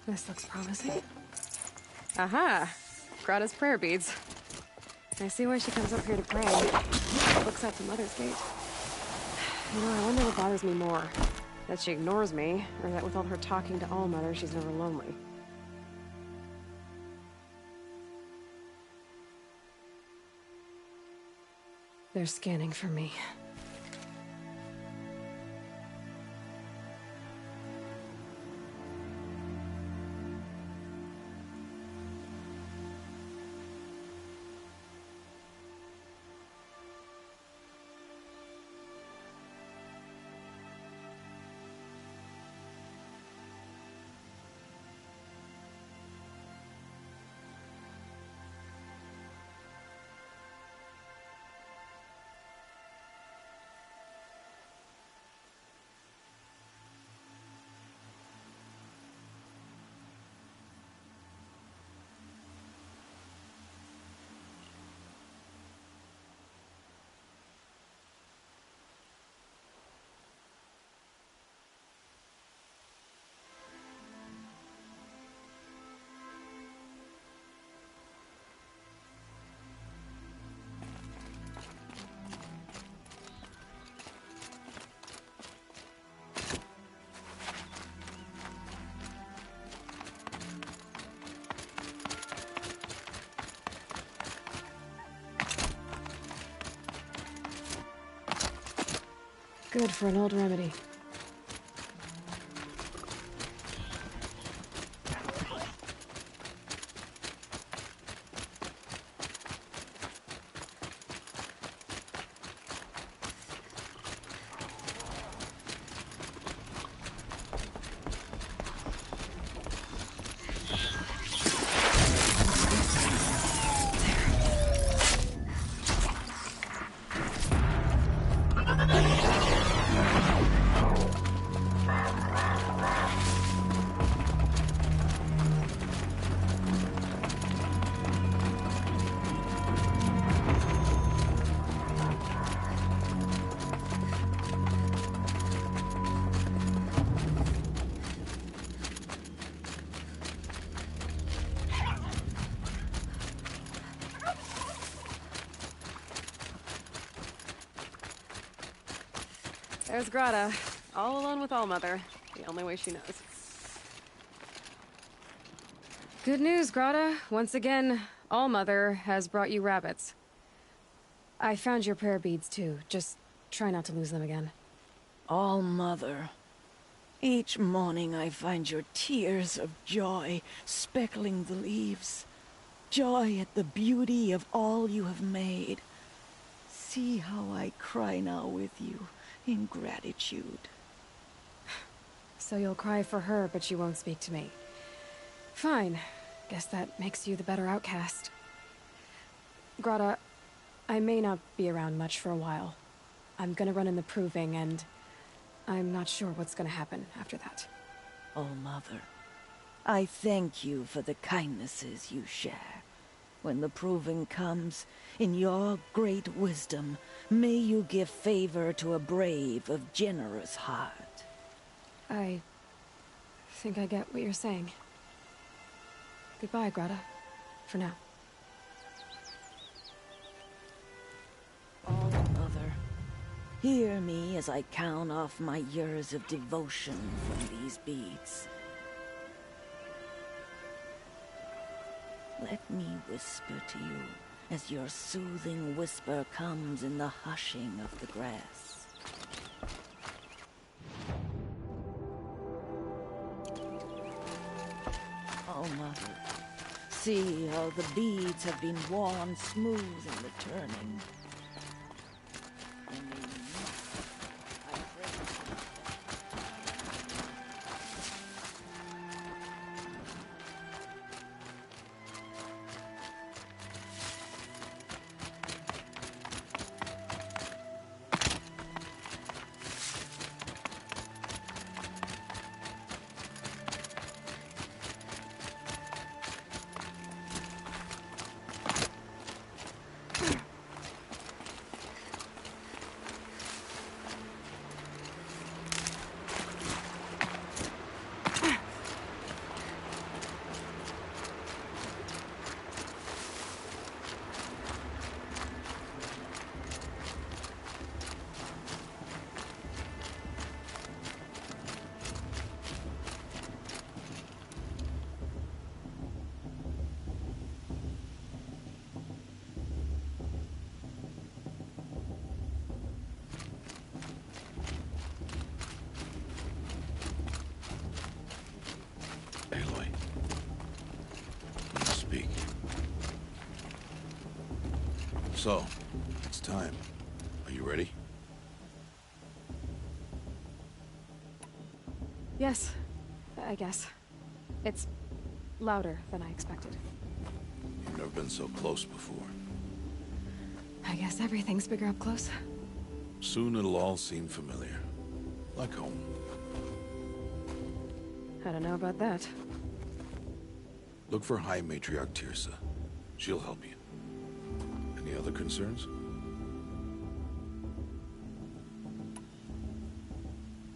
This looks promising. Aha! Grata's prayer beads. I see why she comes up here to pray. Looks out to Mother's Gate. You know, I wonder what bothers me more. That she ignores me, or that with all her talking to All-Mother, she's never lonely. They're scanning for me. Good for an old remedy. There. There's Grata, all alone with Allmother, the only way she knows. Good news, Grata. Once again, Allmother has brought you rabbits. I found your prayer beads, too. Just try not to lose them again. Allmother. Each morning I find your tears of joy speckling the leaves. Joy at the beauty of all you have made. See how I cry now with you in gratitude. So you'll cry for her, but you won't speak to me. Fine. Guess that makes you the better outcast. Grata, I may not be around much for a while. I'm gonna run in the proving, and I'm not sure what's gonna happen after that. Allmother, I thank you for the kindnesses you share. When the proving comes, in your great wisdom, may you give favor to a brave of generous heart. I think I get what you're saying. Goodbye, Grata. For now. Allmother, hear me as I count off my years of devotion from these beads. Let me whisper to you as your soothing whisper comes in the hushing of the grass. Allmother, see how the beads have been worn smooth in the turning. And they must, I pray. Aloy. You speak. So, it's time. Are you ready? Yes, I guess. It's louder than I expected. You've never been so close before. I guess everything's bigger up close. Soon it'll all seem familiar. Like home. I don't know about that. Look for High Matriarch Teersa. She'll help you. Any other concerns?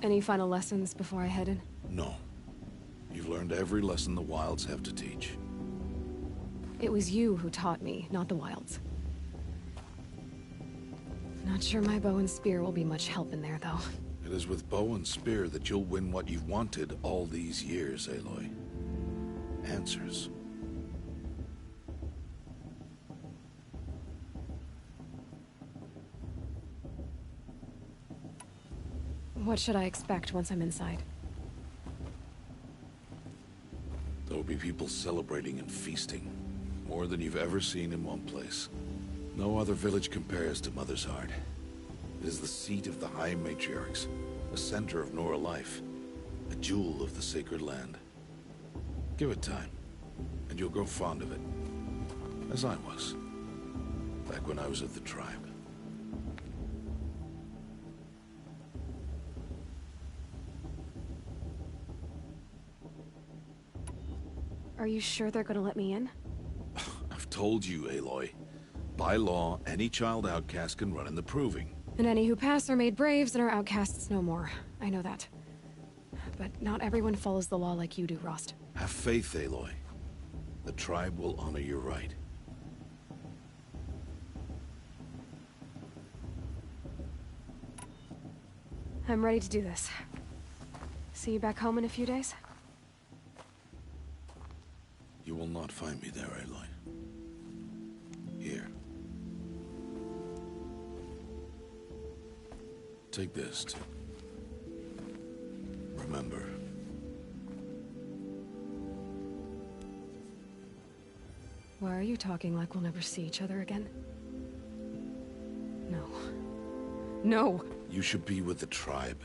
Any final lessons before I head in? No. You've learned every lesson the Wilds have to teach. It was you who taught me, not the Wilds. Not sure my bow and spear will be much help in there, though. It is with bow and spear that you'll win what you've wanted all these years, Aloy. Answers. What should I expect once I'm inside? There will be people celebrating and feasting. More than you've ever seen in one place. No other village compares to Mother's Heart. It is the seat of the High Matriarchs, a center of Nora life, a jewel of the sacred land. Give it time, and you'll grow fond of it. As I was, back when I was of the tribe. Are you sure they're gonna let me in? I've told you, Aloy. By law, any child outcast can run in the proving. And any who pass are made braves and are outcasts no more. I know that. But not everyone follows the law like you do, Rost. Have faith, Aloy. The tribe will honor your right. I'm ready to do this. See you back home in a few days? You will not find me there, Aloy. Here. Take this to remember. Why are you talking like we'll never see each other again? No. No! You should be with the tribe.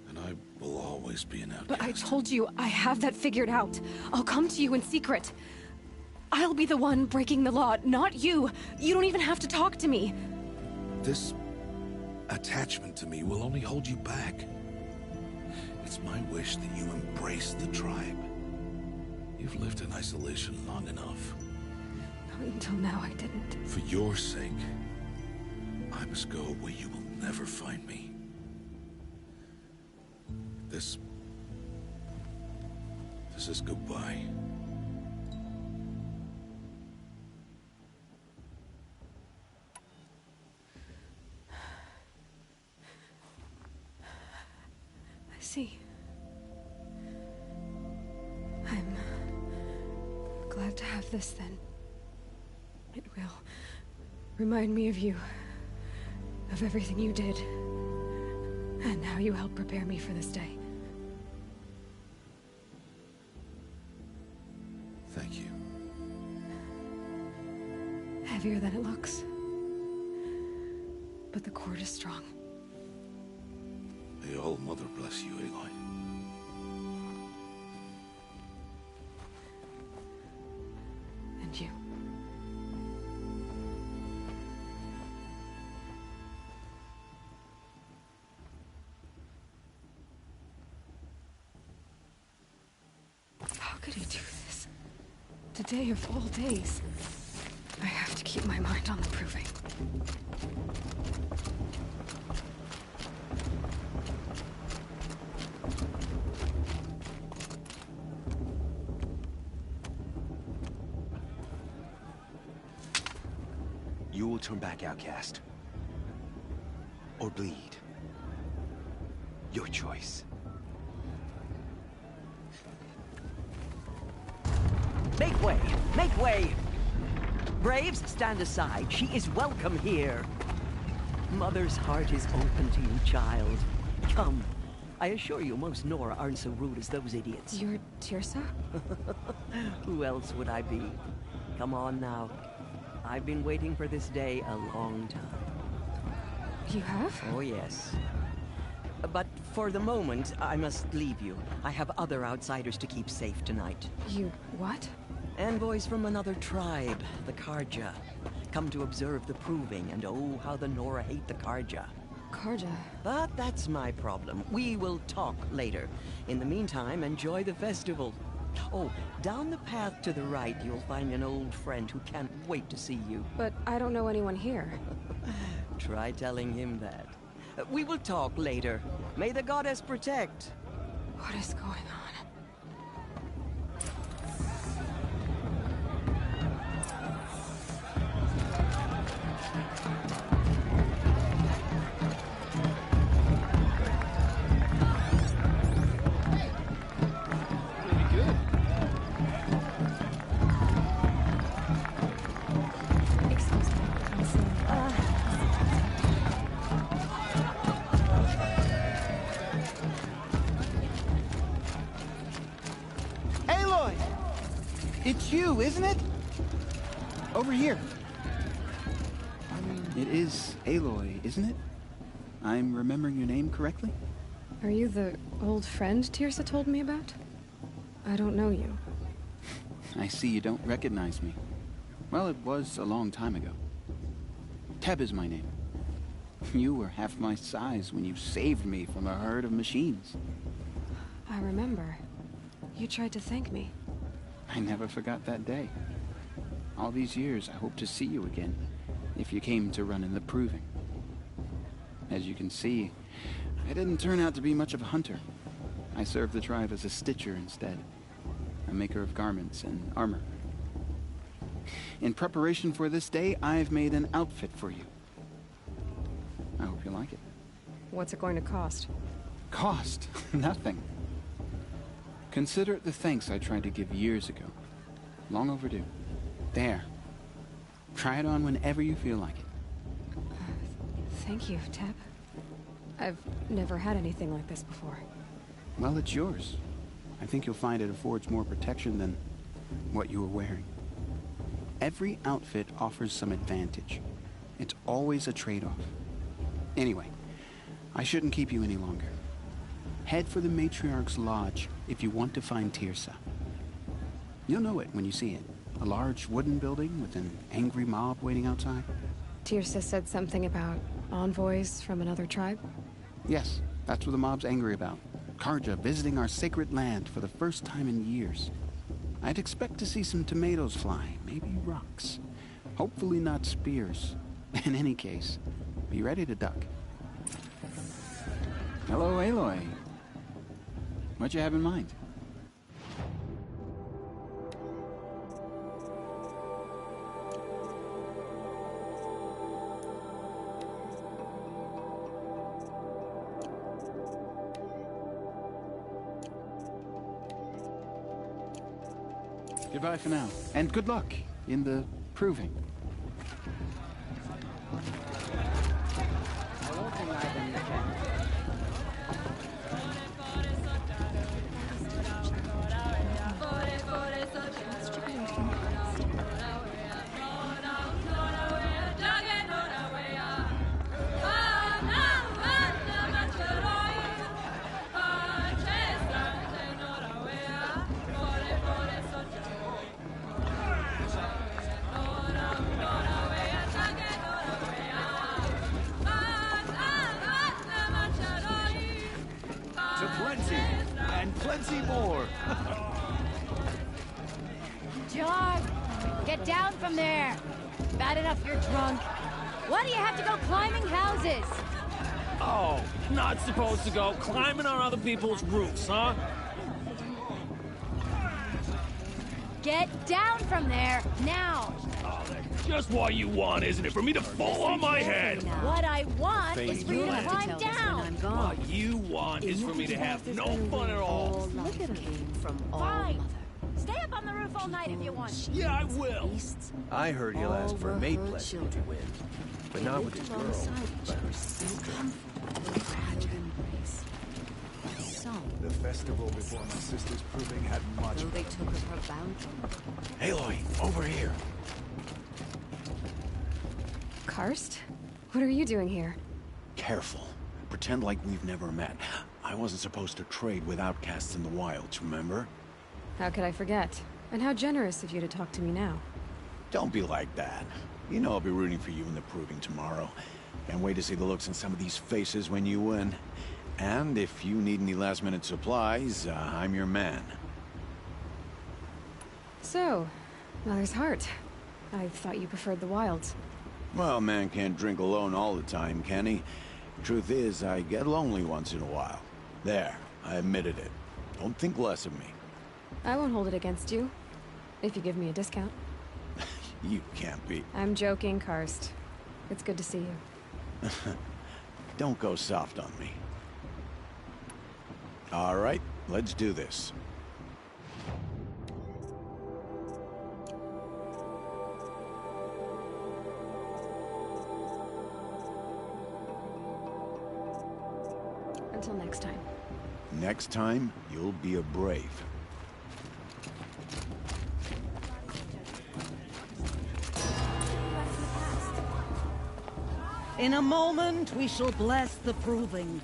And I will always be an outcast. But I told you, I have that figured out. I'll come to you in secret. I'll be the one breaking the law, not you. You don't even have to talk to me. This attachment to me will only hold you back. It's my wish that you embrace the tribe. You've lived in isolation long enough. Not until now, I didn't. For your sake, I must go where you will never find me. This is goodbye. I see. I'm glad to have this then. It will remind me of you, of everything you did, and how you helped prepare me for this day. Thank you. Heavier than it looks. But the cord is strong. May All Mother bless you, Aloy. And you. How could he do this? Today of all days. I have to keep my mind on the proving. You will turn back, outcast. Or bleed. Your choice. Make way! Make way! Braves, stand aside. She is welcome here. Mother's heart is open to you, child. Come. I assure you, most Nora aren't so rude as those idiots. You're Teersa? Who else would I be? Come on now. I've been waiting for this day a long time. You have? Oh, yes. But for the moment, I must leave you. I have other outsiders to keep safe tonight. You what? Envoys from another tribe, the Carja. Come to observe the proving, and oh, how the Nora hate the Carja. Carja? But that's my problem. We will talk later. In the meantime, enjoy the festival. Oh, down the path to the right, you'll find an old friend who can't wait to see you. But I don't know anyone here. Try telling him that. We will talk later. May the goddess protect. What is going on? It's you, isn't it? Over here. It is Aloy, isn't it? I'm remembering your name correctly? Are you the old friend Teersa told me about? I don't know you. I see you don't recognize me. Well, it was a long time ago. Teb is my name. You were half my size when you saved me from a herd of machines. I remember. You tried to thank me. I never forgot that day. All these years, I hope to see you again, if you came to run in the proving. As you can see, I didn't turn out to be much of a hunter. I served the tribe as a stitcher instead, a maker of garments and armor. In preparation for this day, I've made an outfit for you. I hope you like it. What's it going to cost? Cost? Nothing. Consider it the thanks I tried to give years ago. Long overdue. There. Try it on whenever you feel like it. Thank you, Teb. I've never had anything like this before. Well, it's yours. I think you'll find it affords more protection than what you were wearing. Every outfit offers some advantage. It's always a trade-off. Anyway, I shouldn't keep you any longer. Head for the Matriarch's Lodge if you want to find Teersa. You'll know it when you see it. A large wooden building with an angry mob waiting outside. Teersa said something about envoys from another tribe? Yes, that's what the mob's angry about. Carja visiting our sacred land for the first time in years. I'd expect to see some tomatoes fly, maybe rocks. Hopefully not spears. In any case, be ready to duck. Hello, Aloy. What you have in mind? Goodbye for now, and good luck in the proving. Plenty more. John, get down from there. Bad enough you're drunk. Why do you have to go climbing houses? Oh, not supposed to go climbing on other people's roofs, huh? Get down from there, now. Oh, that's just what you want, isn't it? For me to fall on my head. What I want is for you to climb down. What you want is for me to have no fun at all. Look at her. Fine. Stay up on the roof all night if you want. Yeah, I will. I heard he'll ask for a maid pledgement to win, but not with his girl. The festival before my sister's proving had much. They took of her bounty. Aloy, over here. Karst? What are you doing here? Careful. Pretend like we've never met. I wasn't supposed to trade with outcasts in the wilds, remember? How could I forget? And how generous of you to talk to me now. Don't be like that. You know I'll be rooting for you in the proving tomorrow. Can't wait to see the looks on some of these faces when you win. And if you need any last-minute supplies, I'm your man. So, Mother's Heart. I thought you preferred the wilds. Well, man can't drink alone all the time, can he? Truth is, I get lonely once in a while. There, I admitted it. Don't think less of me. I won't hold it against you, if you give me a discount. You can't be. I'm joking, Karst. It's good to see you. Don't go soft on me. All right, let's do this. Until next time. Next time, you'll be a brave. In a moment, we shall bless the proving.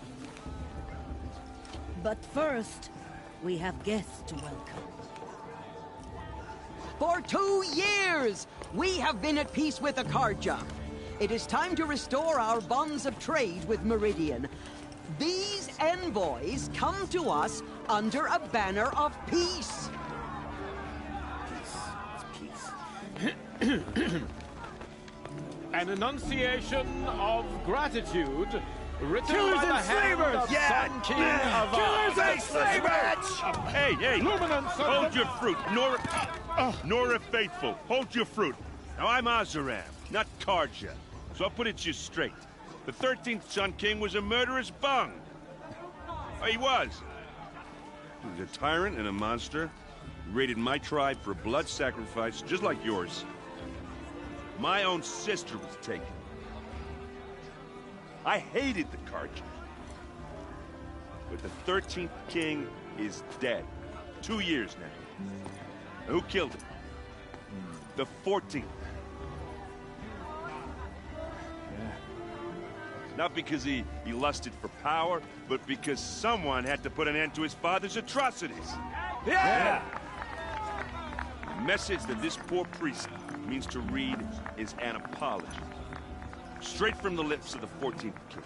But first, we have guests to welcome. For 2 years, we have been at peace with the Carja. It is time to restore our bonds of trade with Meridian. These envoys come to us under a banner of peace. An enunciation of gratitude written Killers by the and hand slavers! of Yeah! Sun King Yeah! of Killers and slavers! Hey, hey! Luminance Hold your fruit, Nora Faithful. Hold your fruit. Now, I'm Oseram, not Carja, so I'll put it just straight. The 13th Sun King was a murderous bung. Oh, he was. He was a tyrant and a monster. He raided my tribe for a blood sacrifice, just like yours. My own sister was taken. I hated the Carja. But the 13th King is dead. 2 years now. And who killed him? The 14th. Not because he lusted for power, but because someone had to put an end to his father's atrocities. Yeah! The message that this poor priest means to read is an apology. Straight from the lips of the 14th King.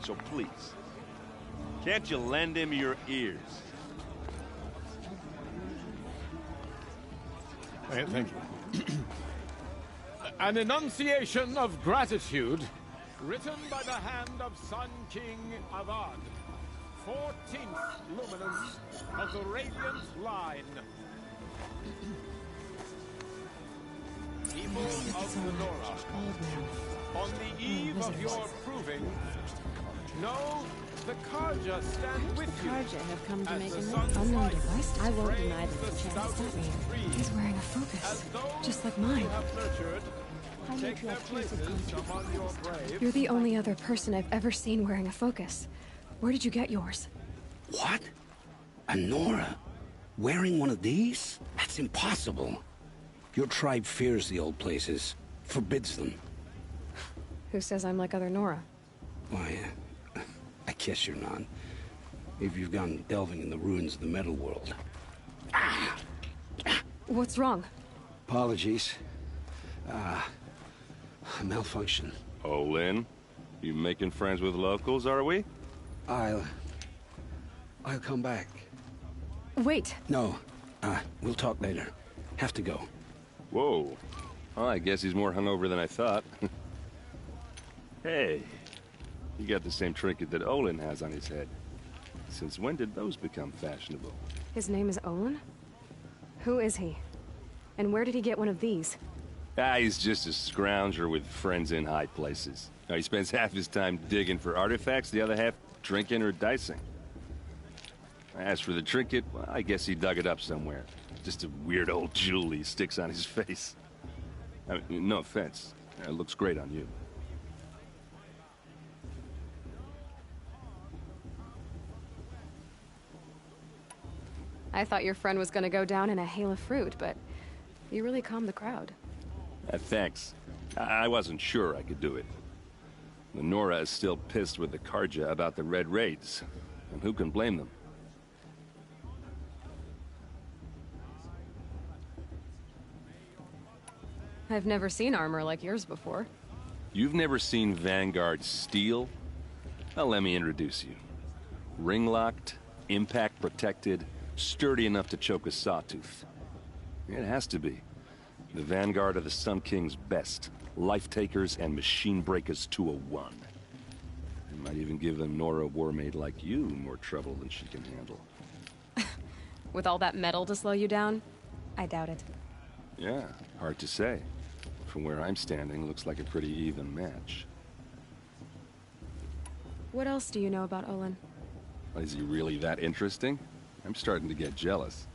So please, can't you lend him your ears? Thank you. An enunciation of gratitude, written by the hand of Sun King Avad, 14th luminance of the Radiant Line. People of the Nora, on the eve of your proving, know the Carja stand with you. Carja have come to make an unknown device. I won't deny them the chance. What's that mean? He's wearing a focus, just like mine. Take their places among your brave. You're the only other person I've ever seen wearing a focus. Where did you get yours? What? A Nora? Wearing one of these? That's impossible. Your tribe fears the old places, forbids them. Who says I'm like other Nora? Why, I guess you're not. If you've gone delving in the ruins of the metal world. What's wrong? Apologies. A malfunction. Oh, Lynn? You making friends with locals, are we? I'll come back. Wait. No. We'll talk later. Have to go. Whoa. Well, I guess he's more hungover than I thought. Hey, you got the same trinket that Olin has on his head. Since when did those become fashionable? His name is Olin? Who is he? And where did he get one of these? He's just a scrounger with friends in high places. He spends half his time digging for artifacts, the other half drinking or dicing. As for the trinket, well, I guess he dug it up somewhere. Just a weird old jewel he sticks on his face. I mean, no offense. It looks great on you. I thought your friend was gonna go down in a hail of fruit, but you really calmed the crowd. Thanks. I wasn't sure I could do it. The Nora is still pissed with the Carja about the Red Raids, and who can blame them? I've never seen armor like yours before. You've never seen Vanguard steel? Well, let me introduce you. Ring-locked, impact-protected, sturdy enough to choke a sawtooth. It has to be. The Vanguard of the Sun King's best. Life-takers and machine-breakers to a one. It might even give a Nora warmaid like you more trouble than she can handle. With all that metal to slow you down? I doubt it. Yeah, hard to say. From where I'm standing, looks like a pretty even match. What else do you know about Olin? Is he really that interesting? I'm starting to get jealous.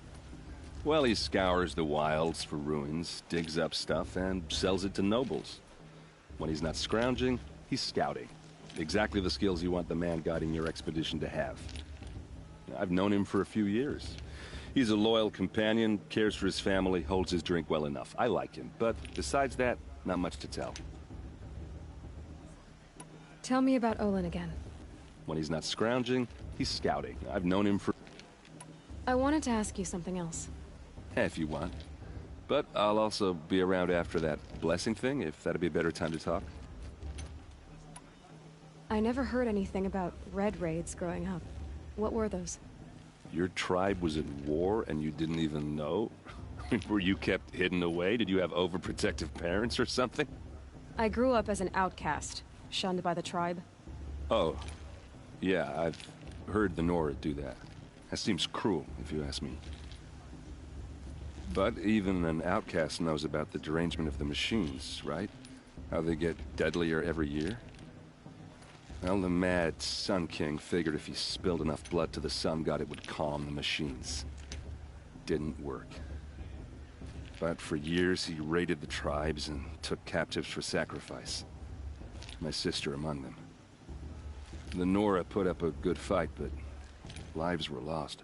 Well, he scours the wilds for ruins, digs up stuff, and sells it to nobles. When he's not scrounging, he's scouting. Exactly the skills you want the man guiding your expedition to have. I've known him for a few years. He's a loyal companion, cares for his family, holds his drink well enough. I like him, but besides that, not much to tell. Tell me about Olin again. When he's not scrounging, he's scouting. I've known him for... I wanted to ask you something else. If you want. But I'll also be around after that blessing thing, if that'd be a better time to talk. I never heard anything about Red Raids growing up. What were those? Your tribe was at war and you didn't even know? Were you kept hidden away? Did you have overprotective parents or something? I grew up as an outcast, shunned by the tribe. Oh. Yeah, I've heard the Nora do that. That seems cruel, if you ask me. But even an outcast knows about the derangement of the machines, right? How they get deadlier every year? Well, the mad Sun King figured if he spilled enough blood to the Sun God, it would calm the machines. Didn't work. But for years, he raided the tribes and took captives for sacrifice. My sister among them. The Nora put up a good fight, but lives were lost.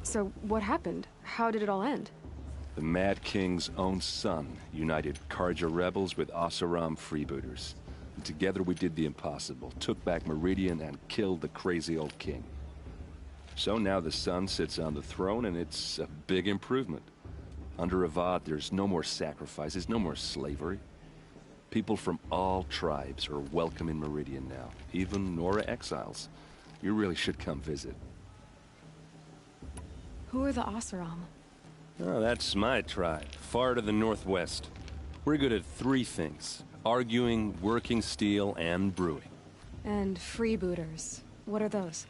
So, what happened? How did it all end? The Mad King's own son united Carja rebels with Oseram freebooters. And together we did the impossible, took back Meridian and killed the crazy old king. So now the son sits on the throne and it's a big improvement. Under Avad, there's no more sacrifices, no more slavery. People from all tribes are welcome in Meridian now, even Nora exiles. You really should come visit. Who are the Oseram? Oh, that's my tribe, far to the northwest. We're good at 3 things: arguing, working steel, and brewing. And freebooters. What are those?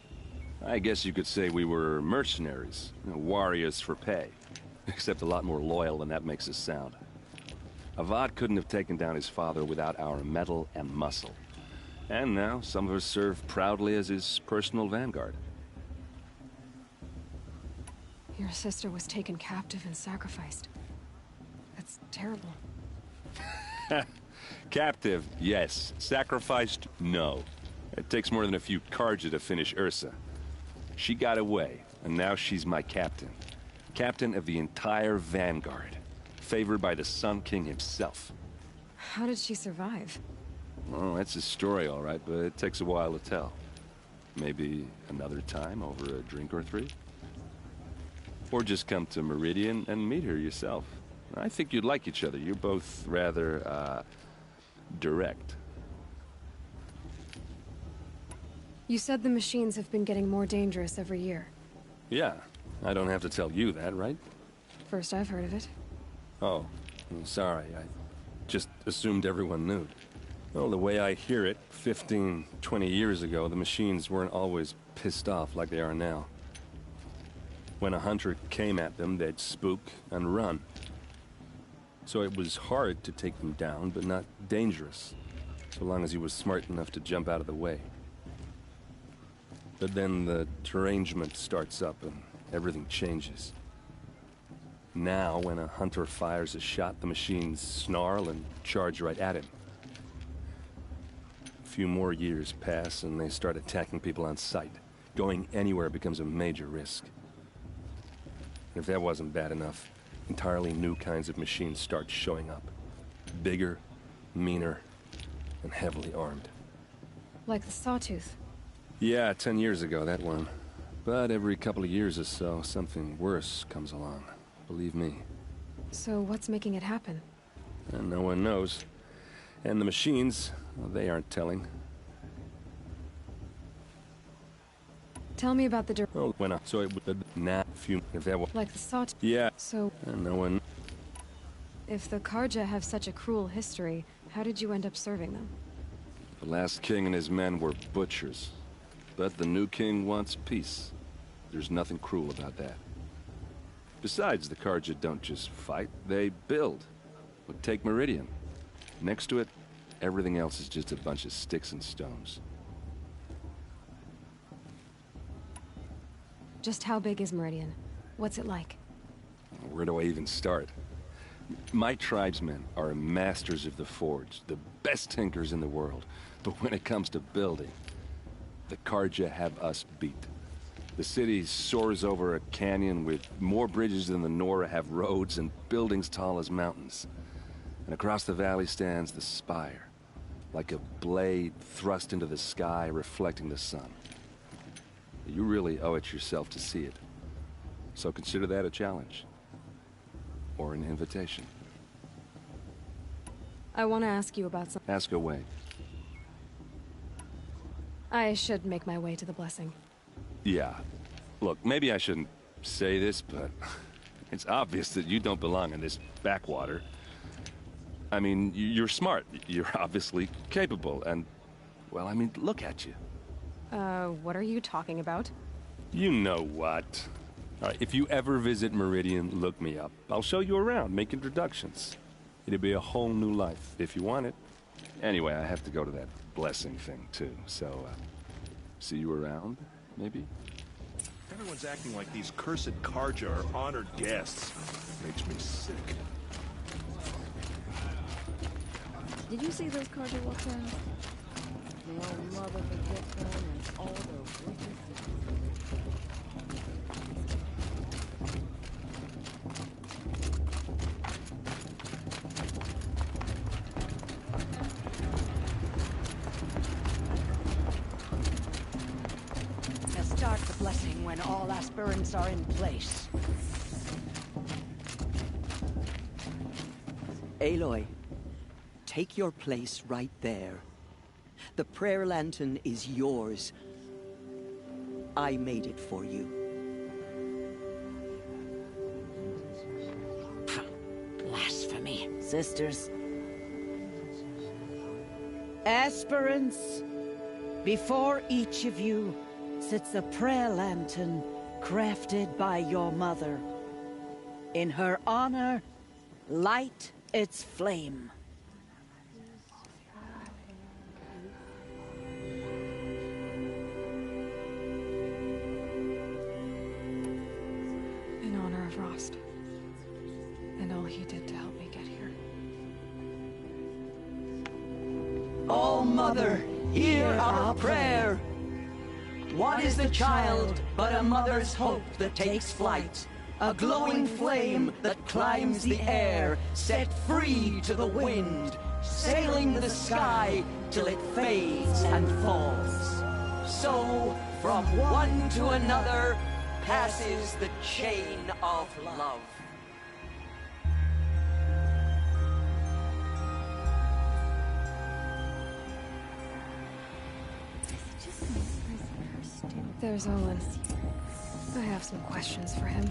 I guess you could say we were mercenaries, warriors for pay. Except a lot more loyal than that makes us sound. Avad couldn't have taken down his father without our metal and muscle. And now, some of us serve proudly as his personal vanguard. Your sister was taken captive and sacrificed. That's terrible. Captive, yes. Sacrificed, no. It takes more than a few Carja to finish Ursa. She got away, and now she's my captain. Captain of the entire Vanguard. Favored by the Sun King himself. How did she survive? Well, that's a story, all right, but it takes a while to tell. Maybe another time over a drink or 3? Or just come to Meridian and meet her yourself. I think you'd like each other. You're both rather, direct. You said the machines have been getting more dangerous every year. Yeah, I don't have to tell you that, right? First I've heard of it. Oh, I'm sorry. I just assumed everyone knew. Well, the way I hear it, 15, 20 years ago, the machines weren't always pissed off like they are now. When a hunter came at them, they'd spook and run. So it was hard to take them down, but not dangerous, so long as he was smart enough to jump out of the way. But then the derangement starts up and everything changes. Now, when a hunter fires a shot, the machines snarl and charge right at him. A few more years pass and they start attacking people on sight. Going anywhere becomes a major risk. If that wasn't bad enough, entirely new kinds of machines start showing up. Bigger, meaner, and heavily armed. Like the Sawtooth. Yeah, 10 years ago, that one. But every couple of years or so, something worse comes along. Believe me. So what's making it happen? And no one knows. And the machines, well, they aren't telling. Tell me about the Oh, when so it would now few if that was like the Sawtooth. Yeah. So and no one. If the Carja have such a cruel history, how did you end up serving them? The last king and his men were butchers. But the new king wants peace. There's nothing cruel about that. Besides, the Carja don't just fight, they build. Look, take Meridian. Next to it, everything else is just a bunch of sticks and stones. Just how big is Meridian? What's it like? Where do I even start? My tribesmen are masters of the forge, the best tinkers in the world. But when it comes to building, the Carja have us beat. The city soars over a canyon with more bridges than the Nora have roads and buildings tall as mountains. And across the valley stands the spire, like a blade thrust into the sky reflecting the sun. You really owe it yourself to see it. So consider that a challenge. Or an invitation. I want to ask you about something. Ask away. I should make my way to the blessing. Yeah. Look, maybe I shouldn't say this, but it's obvious that you don't belong in this backwater. I mean, you're smart. You're obviously capable, and, well, I mean, look at you. What are you talking about? You know what. All right, if you ever visit Meridian, look me up. I'll show you around, make introductions. It'll be a whole new life, if you want it. Anyway, I have to go to that blessing thing, too. So, see you around, maybe? Everyone's acting like these cursed Carja are honored guests. Makes me sick. Did you see those Carja walk past? The old mother forget them and all those wicked Start the blessing when all aspirants are in place. Aloy, take your place right there. The prayer lantern is yours. I made it for you. Blasphemy. Sisters. Aspirants, before each of you sits a prayer lantern crafted by your mother. In her honor, light its flame. In honor of Rost. And all he did to help me get here. Oh, Mother, hear our prayer. What is the child but a mother's hope that takes flight? A glowing flame that climbs the air, set free to the wind, sailing the sky till it fades and falls. So, from one to another, passes the chain of love. There's Olin. I have some questions for him.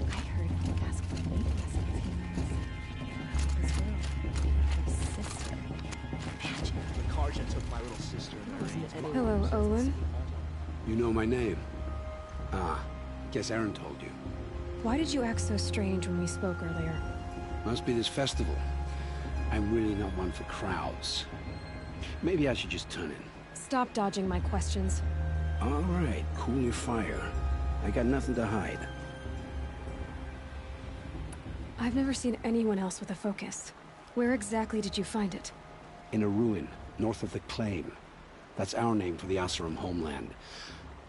I heard him ask for me as well. His sister. Imagine. The Carja took my little sister and I Hello, Olin. You know my name? Ah, guess Aaron told you. Why did you act so strange when we spoke earlier? Must be this festival. I'm really not one for crowds. Maybe I should just turn in. Stop dodging my questions. All right, cool your fire. I got nothing to hide. I've never seen anyone else with a focus. Where exactly did you find it? In a ruin, north of the Claim. That's our name for the Oseram homeland.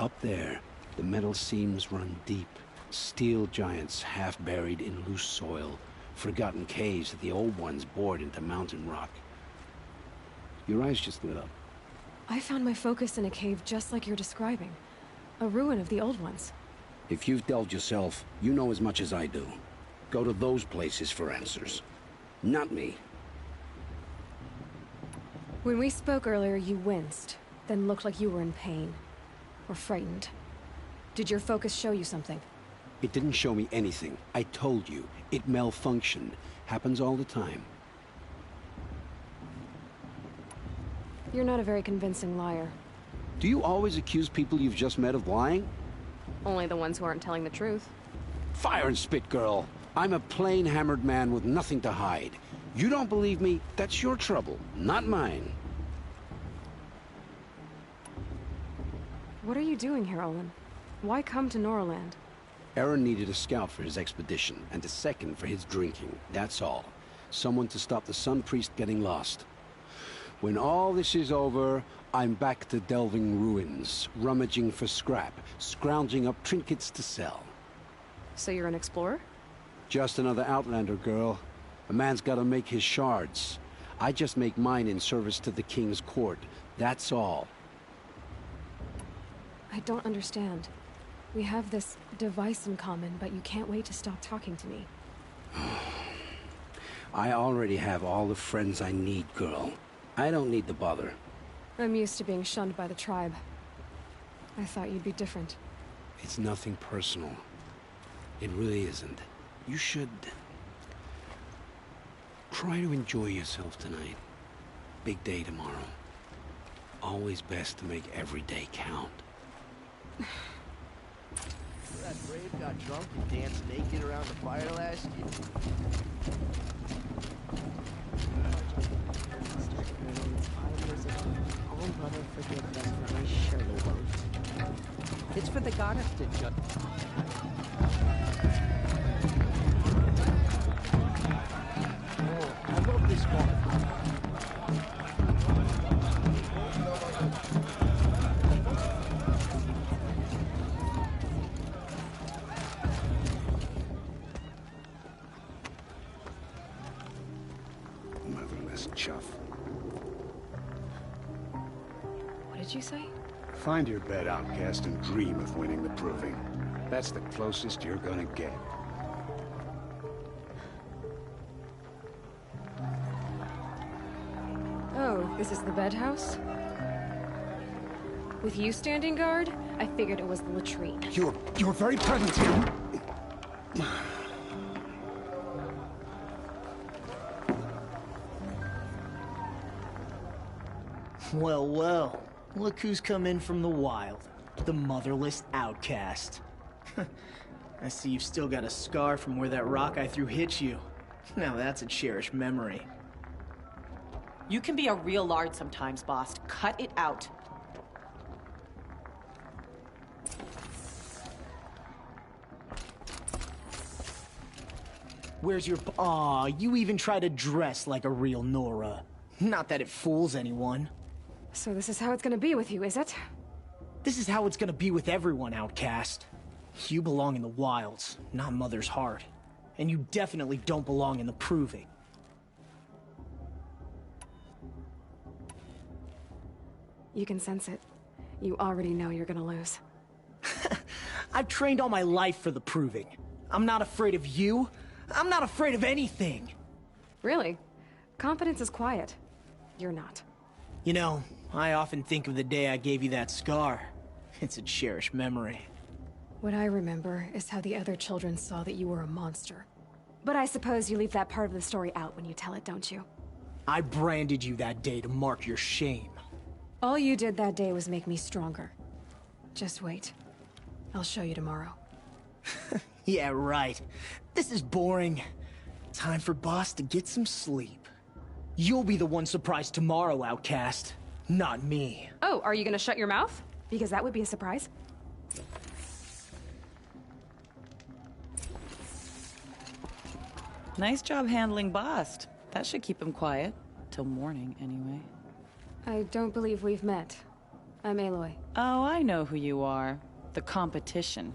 Up there, the metal seams run deep. Steel giants half buried in loose soil. Forgotten caves that the old ones bored into mountain rock. Your eyes just lit up. I found my focus in a cave just like you're describing. A ruin of the old ones. If you've delved yourself, you know as much as I do. Go to those places for answers. Not me. When we spoke earlier, you winced, then looked like you were in pain. Or frightened. Did your focus show you something? It didn't show me anything. I told you. It malfunctioned. Happens all the time. You're not a very convincing liar. Do you always accuse people you've just met of lying? Only the ones who aren't telling the truth. Fire and spit, girl. I'm a plain hammered man with nothing to hide. You don't believe me? That's your trouble, not mine. What are you doing here, Olin? Why come to Norland? Aaron needed a scout for his expedition, and a second for his drinking. That's all. Someone to stop the Sun Priest getting lost. When all this is over, I'm back to delving ruins, rummaging for scrap, scrounging up trinkets to sell. So you're an explorer? Just another Outlander, girl. A man's gotta make his shards. I just make mine in service to the King's court. That's all. I don't understand. We have this device in common, but you can't wait to stop talking to me. I already have all the friends I need, girl. I don't need the bother. I'm used to being shunned by the tribe. I thought you'd be different. It's nothing personal. It really isn't. You should... try to enjoy yourself tonight. Big day tomorrow. Always best to make every day count. That Brave got drunk and danced naked around the fire last year. Oh, Mother, forgive them, for I surely won't. It's for the goddess to judge. Oh, I love this one. Motherless chuff. What did you say? Find your bed, outcast, and dream of winning the Proving. That's the closest you're gonna get. Oh, this is the bed house? With you standing guard, I figured it was the latrine. You're very present here. Well, well. Look who's come in from the wild. The motherless outcast. I see you've still got a scar from where that rock I threw hit you. Now that's a cherished memory. You can be a real lard sometimes, boss. Cut it out. Where's your... Aw, you even try to dress like a real Nora. Not that it fools anyone. So this is how it's gonna be with you, is it? This is how it's gonna be with everyone, outcast. You belong in the wilds, not Mother's heart. And you definitely don't belong in the Proving. You can sense it. You already know you're gonna lose. I've trained all my life for the Proving. I'm not afraid of you. I'm not afraid of anything. Really? Confidence is quiet. You're not. You know, I often think of the day I gave you that scar. It's a cherished memory. What I remember is how the other children saw that you were a monster. But I suppose you leave that part of the story out when you tell it, don't you? I branded you that day to mark your shame. All you did that day was make me stronger. Just wait. I'll show you tomorrow. Yeah, right. This is boring. Time for Boss to get some sleep. You'll be the one surprised tomorrow, outcast. Not me. Oh, are you gonna shut your mouth? Because that would be a surprise. Nice job handling Bast. That should keep him quiet. Till morning, anyway. I don't believe we've met. I'm Aloy. Oh, I know who you are. The competition.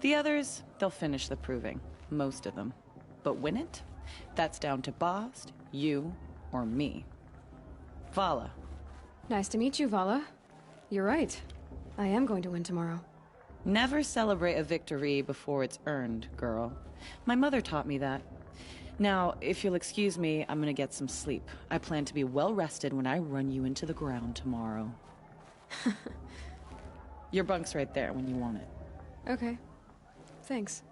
The others, they'll finish the Proving. Most of them. But win it? That's down to Bast, you, or me. Vala. Nice to meet you, Vala. You're right. I am going to win tomorrow. Never celebrate a victory before it's earned, girl. My mother taught me that. Now, if you'll excuse me, I'm gonna get some sleep. I plan to be well rested when I run you into the ground tomorrow. Your bunk's right there when you want it. Okay. Thanks.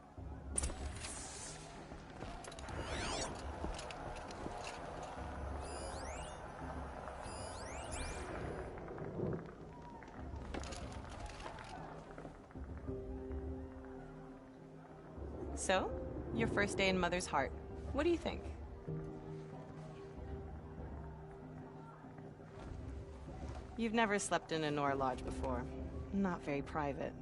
So, your first day in Mother's heart. What do you think? You've never slept in a Nora lodge before. Not very private.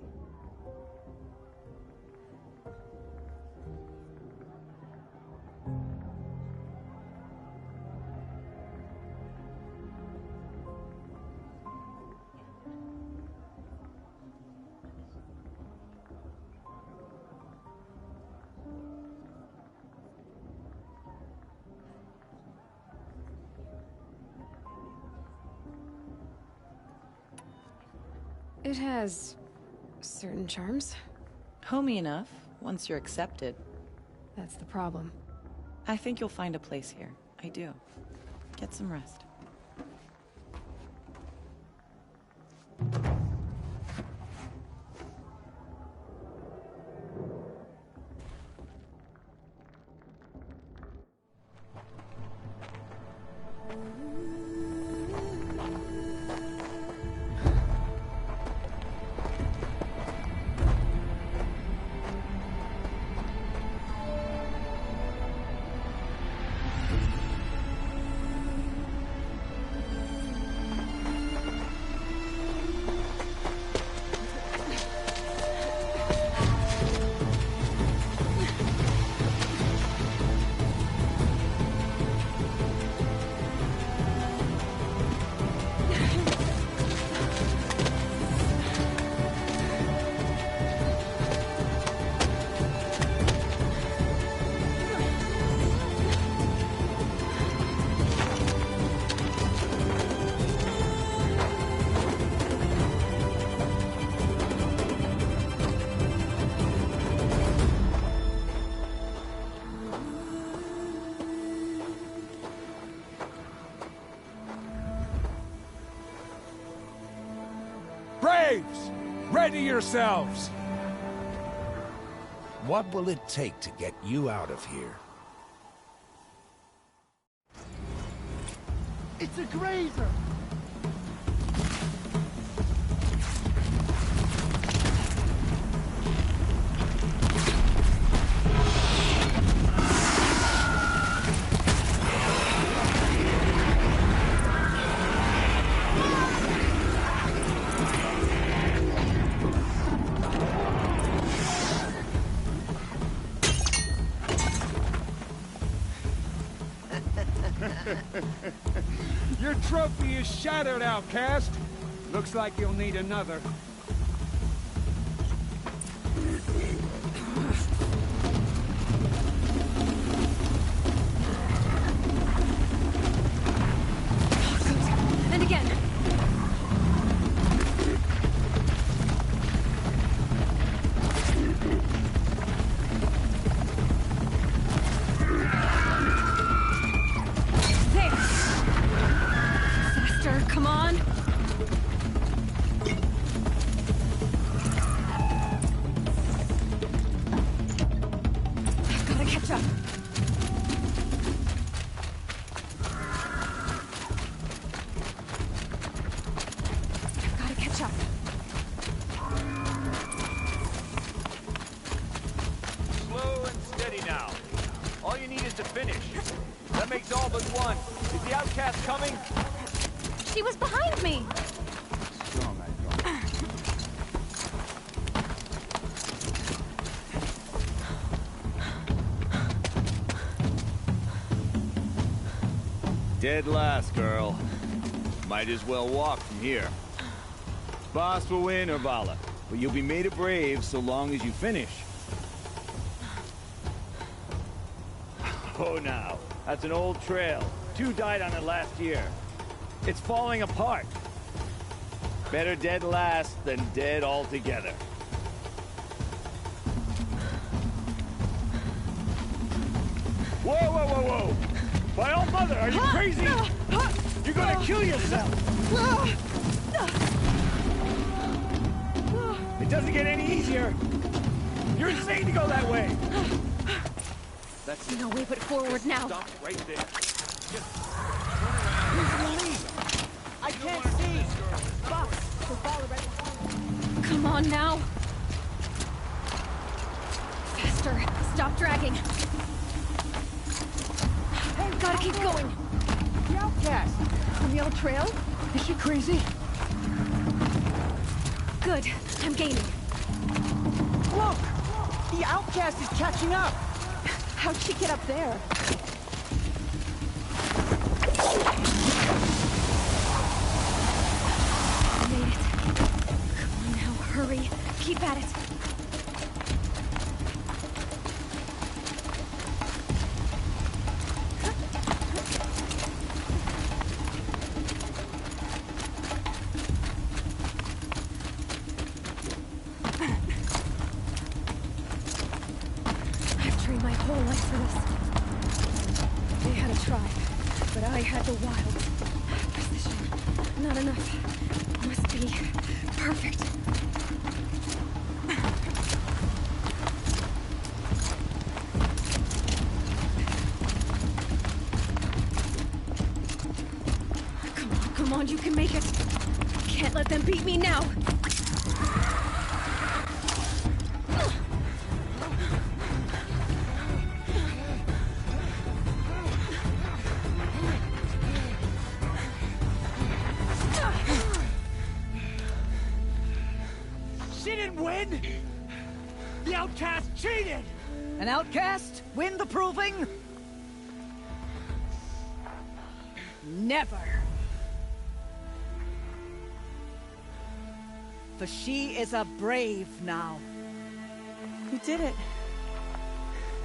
It has certain charms. Homey enough, once you're accepted. That's the problem. I think you'll find a place here. I do. Get some rest. Ready yourselves! What will it take to get you out of here? It's a grazer! Your trophy is shattered, outcast. Looks like you'll need another. And again. Come on! I've gotta catch up. I've gotta catch up. Slow and steady now. All you need is to finish. That makes all but one. Is the outcast coming? She was behind me! Dead last, girl. Might as well walk from here. Boss will win, Urvala, but you'll be made a brave so long as you finish. Oh, now. That's an old trail. 2 died on it last year. It's falling apart. Better dead last than dead altogether. Whoa, whoa, whoa, whoa! My old mother, are you crazy? You're gonna kill yourself! It doesn't get any easier! You're insane to go that way! That's No way but forward now. Stop right there. I can't see! Boss, we're falling right. Come on now. Faster. Stop dragging. Hey, gotta keep going. The outcast! On the old trail? Is she crazy? Good. I'm gaining. Look! The outcast is catching up! How'd she get up there? Made it. Come on now, hurry. Keep at it. I've trained my whole life for this. They had a tribe, but I had the wild. Precision. Not enough. Must be perfect. Come on, you can make it. Can't let them beat me now. She didn't win! The outcast cheated! An outcast win the proving? Never. For she is a brave now. You did it.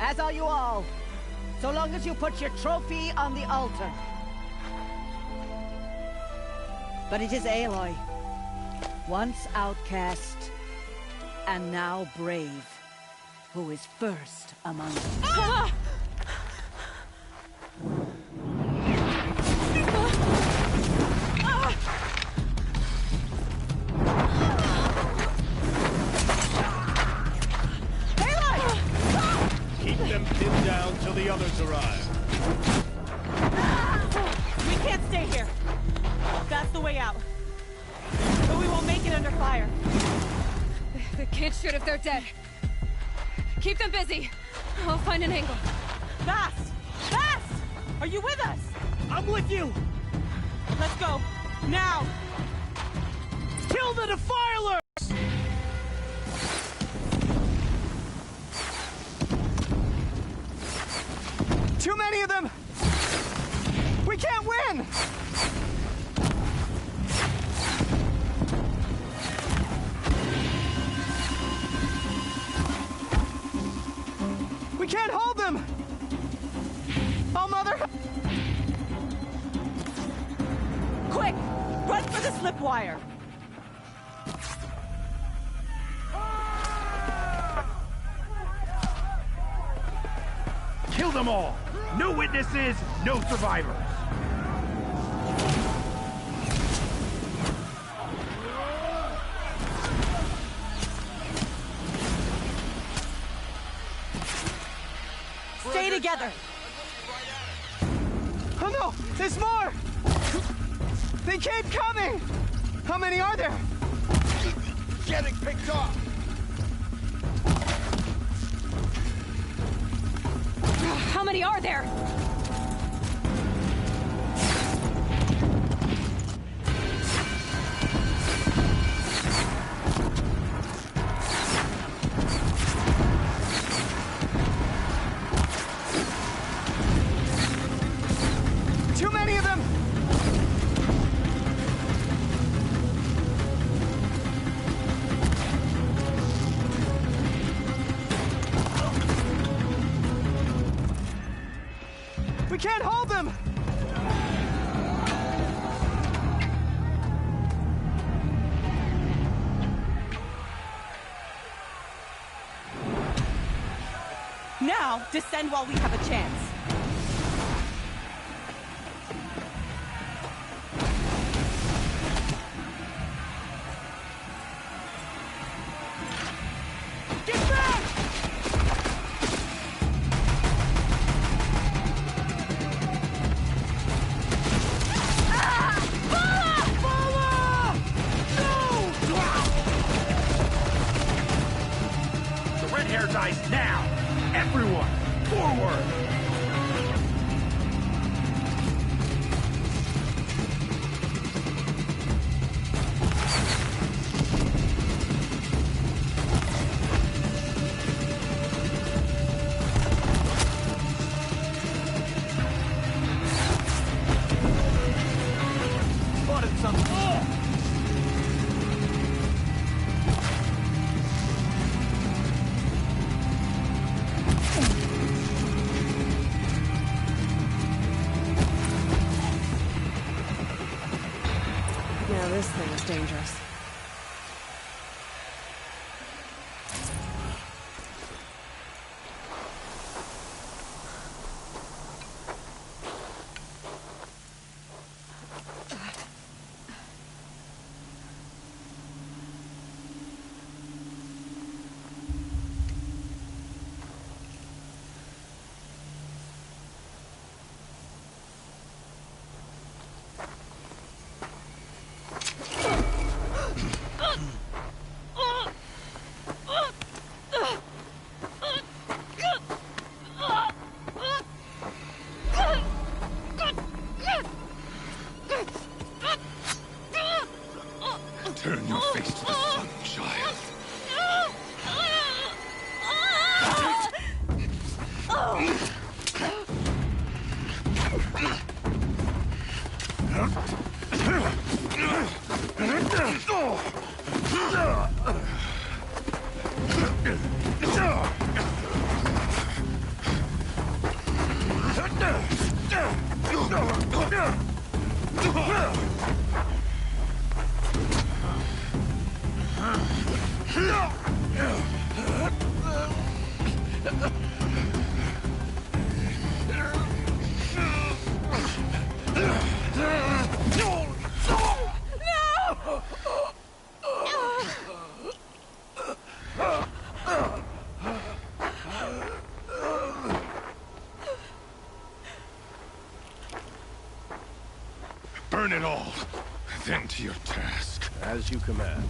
As are you all. So long as you put your trophy on the altar. But it is Aloy, once outcast, and now brave, who is first among us. others arrive. We can't stay here. That's the way out. But we won't make it under fire. They can't shoot if they're dead. Keep them busy. I'll find an angle. Fast! Fast! Are you with us? I'm with you! Let's go. Now! Kill the Defilers! Too many of them! We can't win! We can't hold them! Oh, Mother! Quick! Run for the slip wire! Kill them all! No witnesses, no survivors! Stay together! Oh no! There's more! They keep coming! How many are there? Getting picked off! How many are there? Too many of them! We can't hold them! Now, descend while we have a chance. Get back! Hair dies now! Everyone, forward! Spotted something! Oh! Now this thing is dangerous. Turn your face to the sun, child. Burn it all, then to your task. As you command.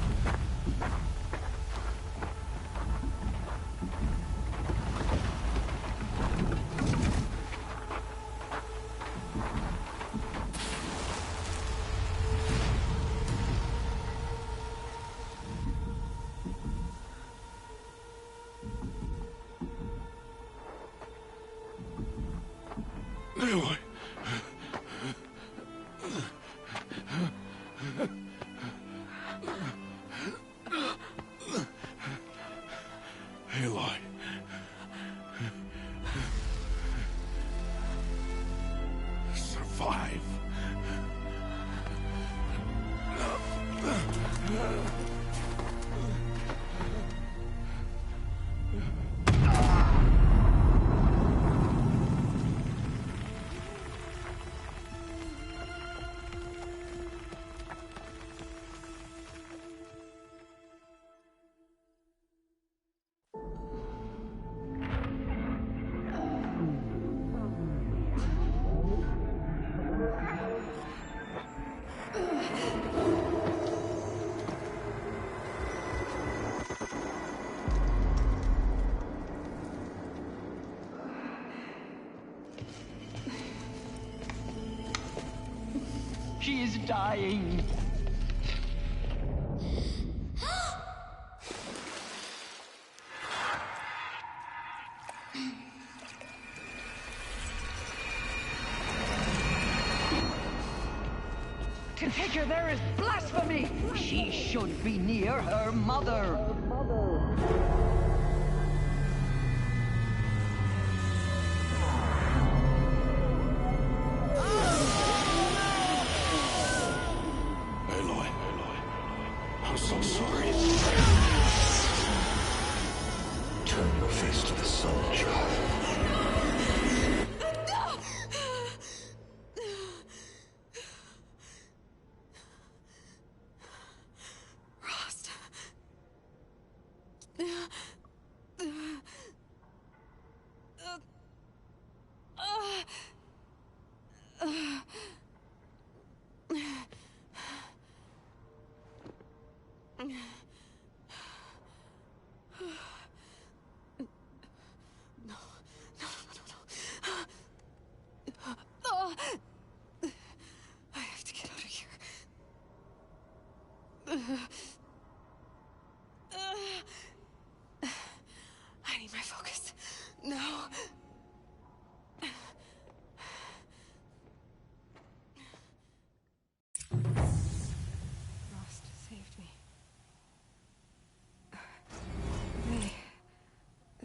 Aloy. Aloy. Survive. She is dying. To take her there is blasphemy. She should be near her mother. Aloy. I'm so sorry. Turn your face to the sun, child. Rost. I have to get out of here. I need my focus. No. Rost saved me.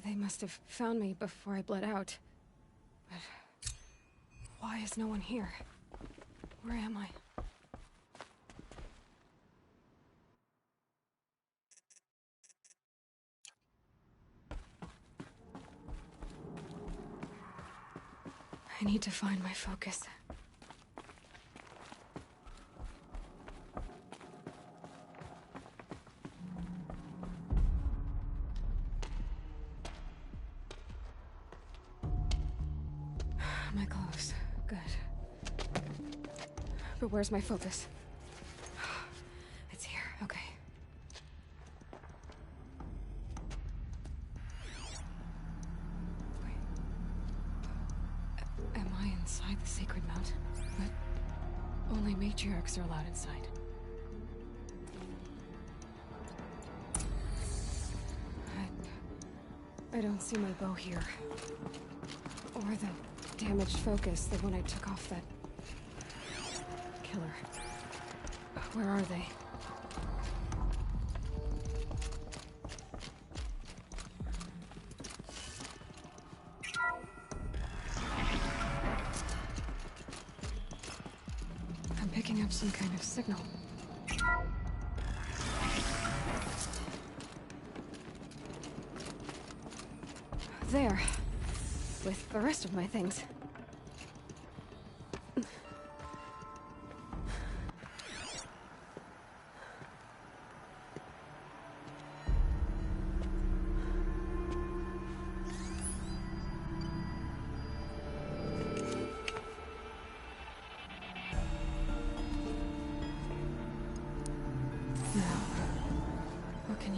They must have found me before I bled out. But why is no one here? Where am I? I need to find my focus. My clothes. Good. But where's my focus? It's here. Okay. Wait. Am I inside the sacred mountain? But only matriarchs are allowed inside. I don't see my bow here. Or the damaged focus, the one I took off that killer. Where are they? I'm picking up some kind of signal. There. With the rest of my things.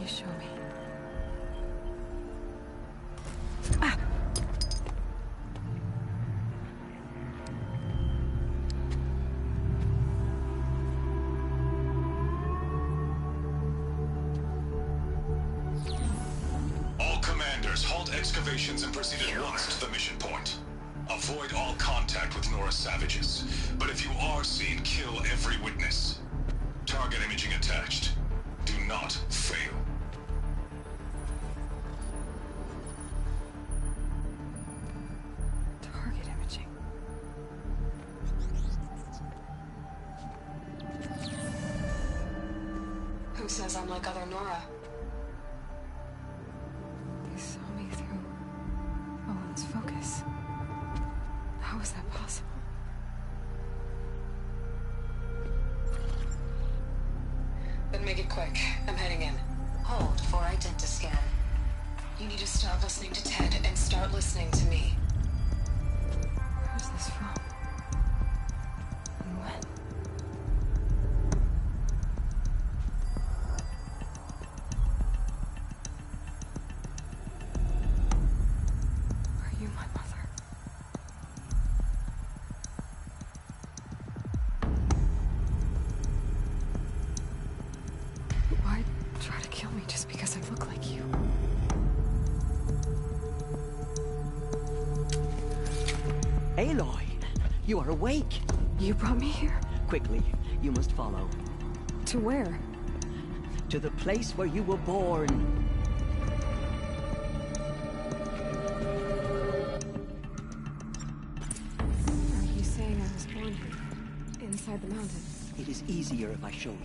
Please show me. All commanders, halt excavations and proceed at once to the mission point. Avoid all contact with Nora savages, but if you are seen, kill every witness. Target imaging attached. Do not fail. Target imaging. Who says I'm like other Nora? They saw me through Owen's focus. How is that possible? Then make it quick. I'm heading in. Hold for identiscan. You need to stop listening to Ted and start listening to me. Where's this from? And when? Are you my mother? Why try to kill me just because I look like you? Aloy, you are awake. You brought me here? Quickly, you must follow. To where? To the place where you were born. Are you saying I was born here? Inside the mountain? It is easier if I show you.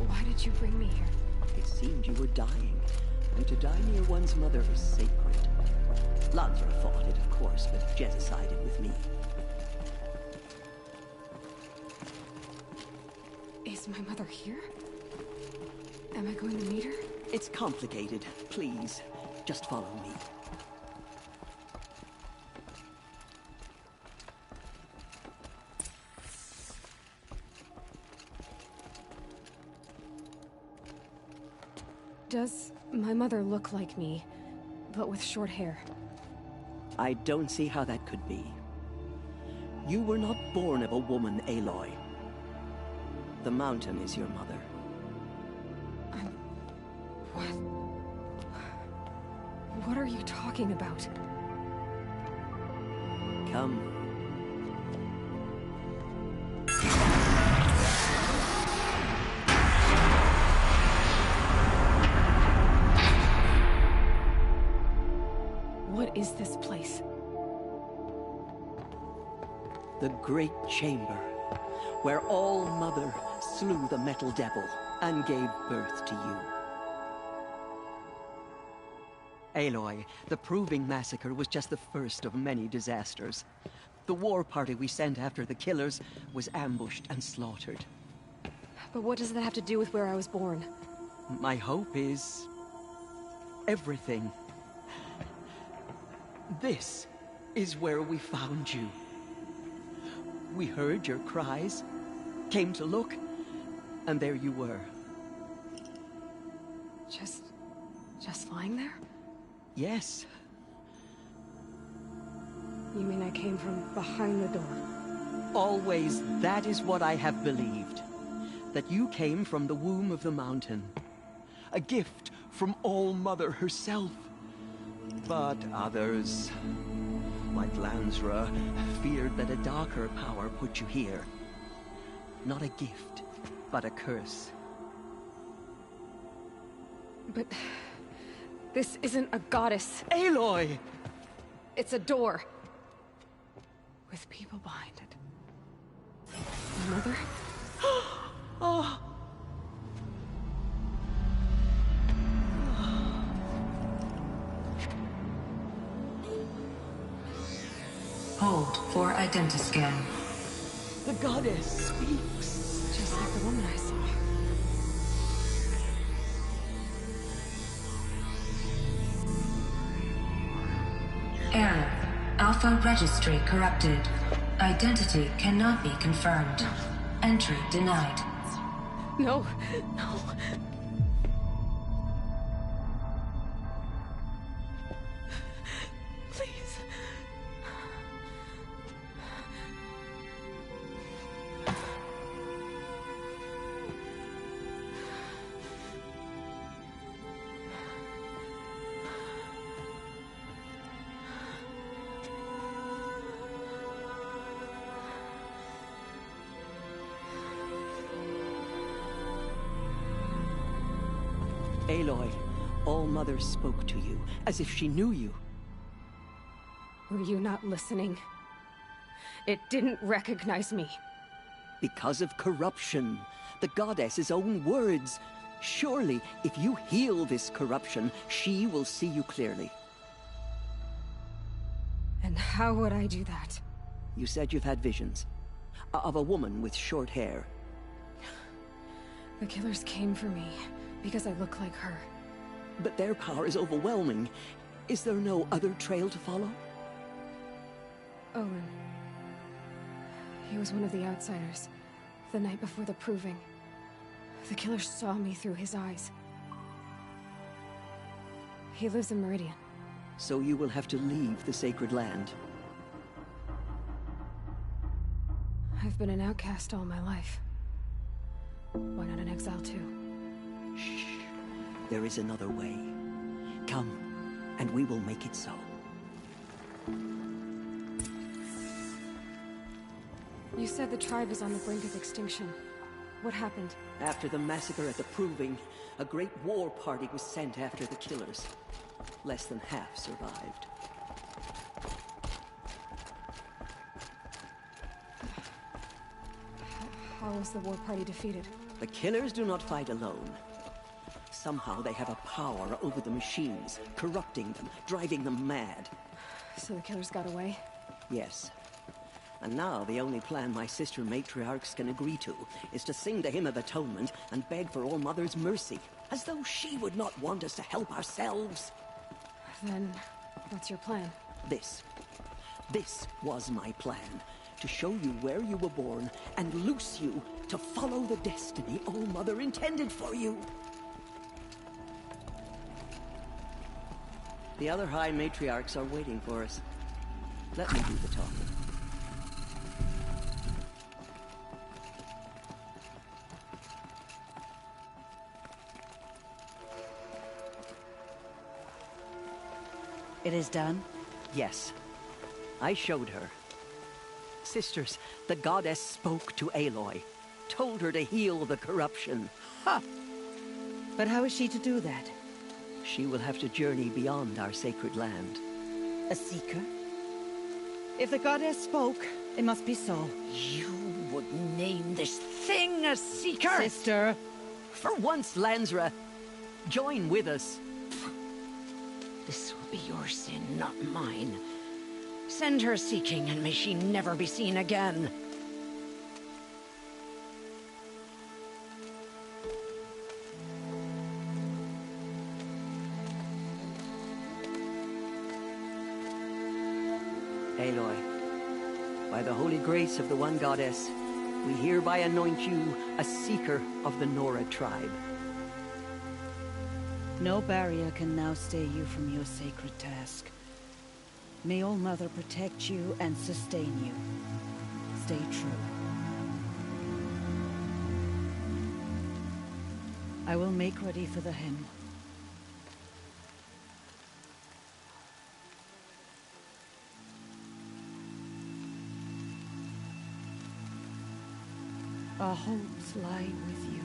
Why did you bring me here? It seemed you were dying, and to die near one's mother is sacred. Lansra fought it, of course, but Jezza sided with me. Is my mother here? Am I going to meet her? It's complicated. Please, just follow me. Does my mother look like me, but with short hair? I don't see how that could be. You were not born of a woman, Aloy. The mountain is your mother. What? What are you talking about? Come. What is this place? The Great Chamber, where All Mother slew the Metal Devil and gave birth to you. Aloy, the Proving Massacre was just the first of many disasters. The war party we sent after the killers was ambushed and slaughtered. But what does that have to do with where I was born? My hope is... everything. This is where we found you. We heard your cries, came to look, and there you were. Just lying there? Yes. You mean I came from behind the door? Always, that is what I have believed. That you came from the womb of the mountain. A gift from All Mother herself. But others, like Lansra, feared that a darker power put you here. Not a gift, but a curse. But... this isn't a goddess. Aloy! It's a door. With people behind it. My mother? Oh! Hold for identiscan. The goddess speaks. Just like the woman I saw. Error. Alpha registry corrupted. Identity cannot be confirmed. Entry denied. No, no. Please. Aloy, All-Mother spoke to you, as if she knew you. Were you not listening? It didn't recognize me. Because of corruption. The goddess's own words. Surely, if you heal this corruption, she will see you clearly. And how would I do that? You said you've had visions. Of a woman with short hair. The killers came for me. Because I look like her. But their power is overwhelming. Is there no other trail to follow? Owen. He was one of the outsiders. The night before the proving. The killers saw me through his eyes. He lives in Meridian. So you will have to leave the sacred land. I've been an outcast all my life. Why not an exile too? Shh. There is another way. Come, and we will make it so. You said the tribe is on the brink of extinction. What happened? After the massacre at the Proving, a great war party was sent after the killers. Less than half survived. How was the war party defeated? The killers do not fight alone. Somehow they have a power over the machines, corrupting them, driving them mad. So the killers got away? Yes. And now the only plan my sister matriarchs can agree to is to sing the Hymn of Atonement and beg for All-Mother's mercy, as though she would not want us to help ourselves. Then, what's your plan? This was my plan. To show you where you were born and loose you to follow the destiny All-Mother intended for you. The other High Matriarchs are waiting for us. Let me do the talking. It is done? Yes. I showed her. Sisters, the goddess spoke to Aloy. Told her to heal the corruption. Ha! But how is she to do that? She will have to journey beyond our sacred land. A seeker? If the goddess spoke, it must be so. You would name this thing a seeker? Sister! For once, Lansra, join with us. This will be your sin, not mine. Send her seeking, and may she never be seen again. Aloy, by the holy grace of the One Goddess, we hereby anoint you a seeker of the Nora tribe. No barrier can now stay you from your sacred task. May All-Mother protect you and sustain you. Stay true. I will make ready for the hymn. Our hopes lie with you.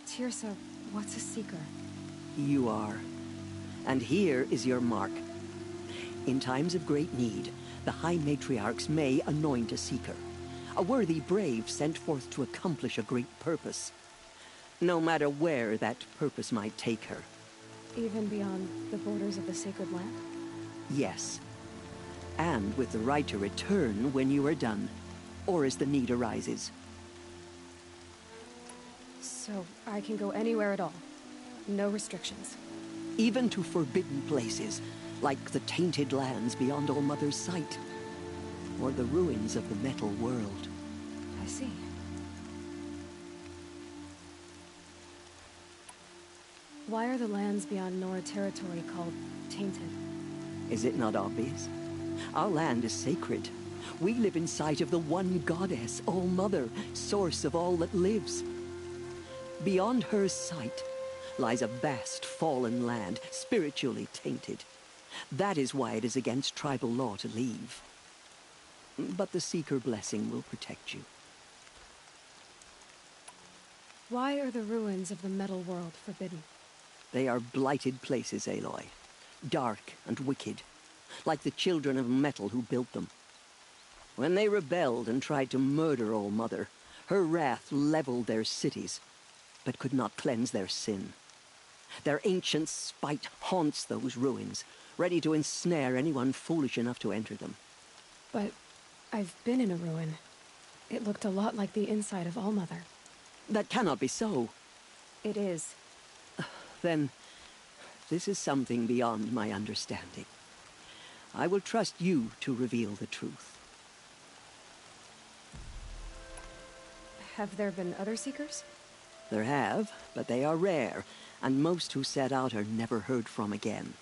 Teersa, what's a seeker? You are. And here is your mark. In times of great need, the High Matriarchs may anoint a seeker. A worthy brave sent forth to accomplish a great purpose. no matter where that purpose might take her. Even beyond the borders of the sacred land? Yes. And with the right to return when you are done, or as the need arises. So, I can go anywhere at all? No restrictions? Even to forbidden places, like the tainted lands beyond All-Mother's sight, or the ruins of the Metal World. I see. Why are the lands beyond Nora territory called tainted? Is it not obvious? Our land is sacred. We live in sight of the one goddess, All-Mother, source of all that lives. Beyond her sight lies a vast fallen land, spiritually tainted. That is why it is against tribal law to leave. But the Seeker blessing will protect you. Why are the ruins of the Metal World forbidden? They are blighted places, Aloy. Dark and wicked, like the children of metal who built them. When they rebelled and tried to murder All-Mother, her wrath leveled their cities, but could not cleanse their sin. Their ancient spite haunts those ruins, ready to ensnare anyone foolish enough to enter them. But I've been in a ruin. It looked a lot like the inside of All-Mother. That cannot be so. It is. Then, this is something beyond my understanding. I will trust you to reveal the truth. Have there been other Seekers? There have, but they are rare, and most who set out are never heard from again.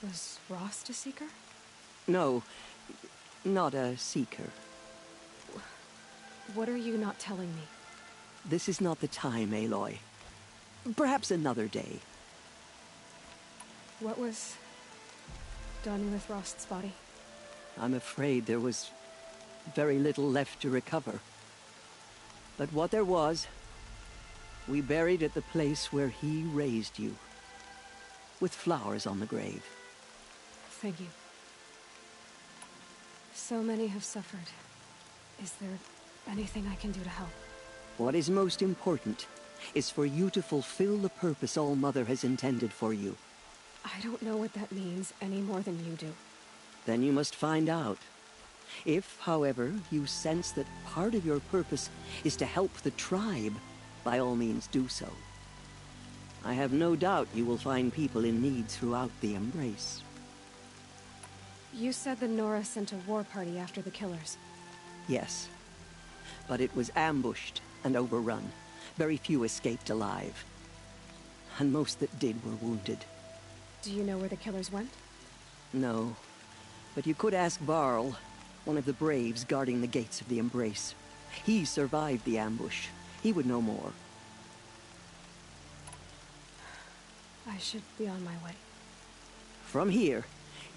Was Rost a Seeker? No, not a Seeker. What are you not telling me? This is not the time, Aloy. Perhaps another day. What was done with Rost's body? I'm afraid there was very little left to recover. But what there was, we buried at the place where he raised you, with flowers on the grave. Thank you. So many have suffered. Is there anything I can do to help? What is most important is for you to fulfill the purpose All-Mother has intended for you. I don't know what that means any more than you do. Then you must find out. If, however, you sense that part of your purpose is to help the tribe, by all means do so. I have no doubt you will find people in need throughout the Embrace. You said the Nora sent a war party after the killers. Yes. But it was ambushed and overrun. Very few escaped alive. And most that did were wounded. Do you know where the killers went? No. But you could ask Varl, one of the Braves guarding the gates of the Embrace. He survived the ambush. He would know more. I should be on my way. From here,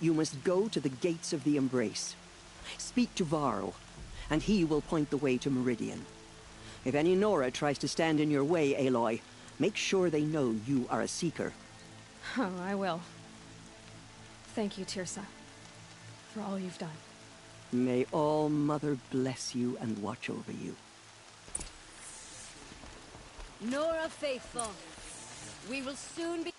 you must go to the gates of the Embrace. Speak to Varl, and he will point the way to Meridian. If any Nora tries to stand in your way, Aloy, make sure they know you are a Seeker. Oh, I will. Thank you, Teersa, for all you've done. May All-Mother bless you and watch over you. Nora Faithful, we will soon be...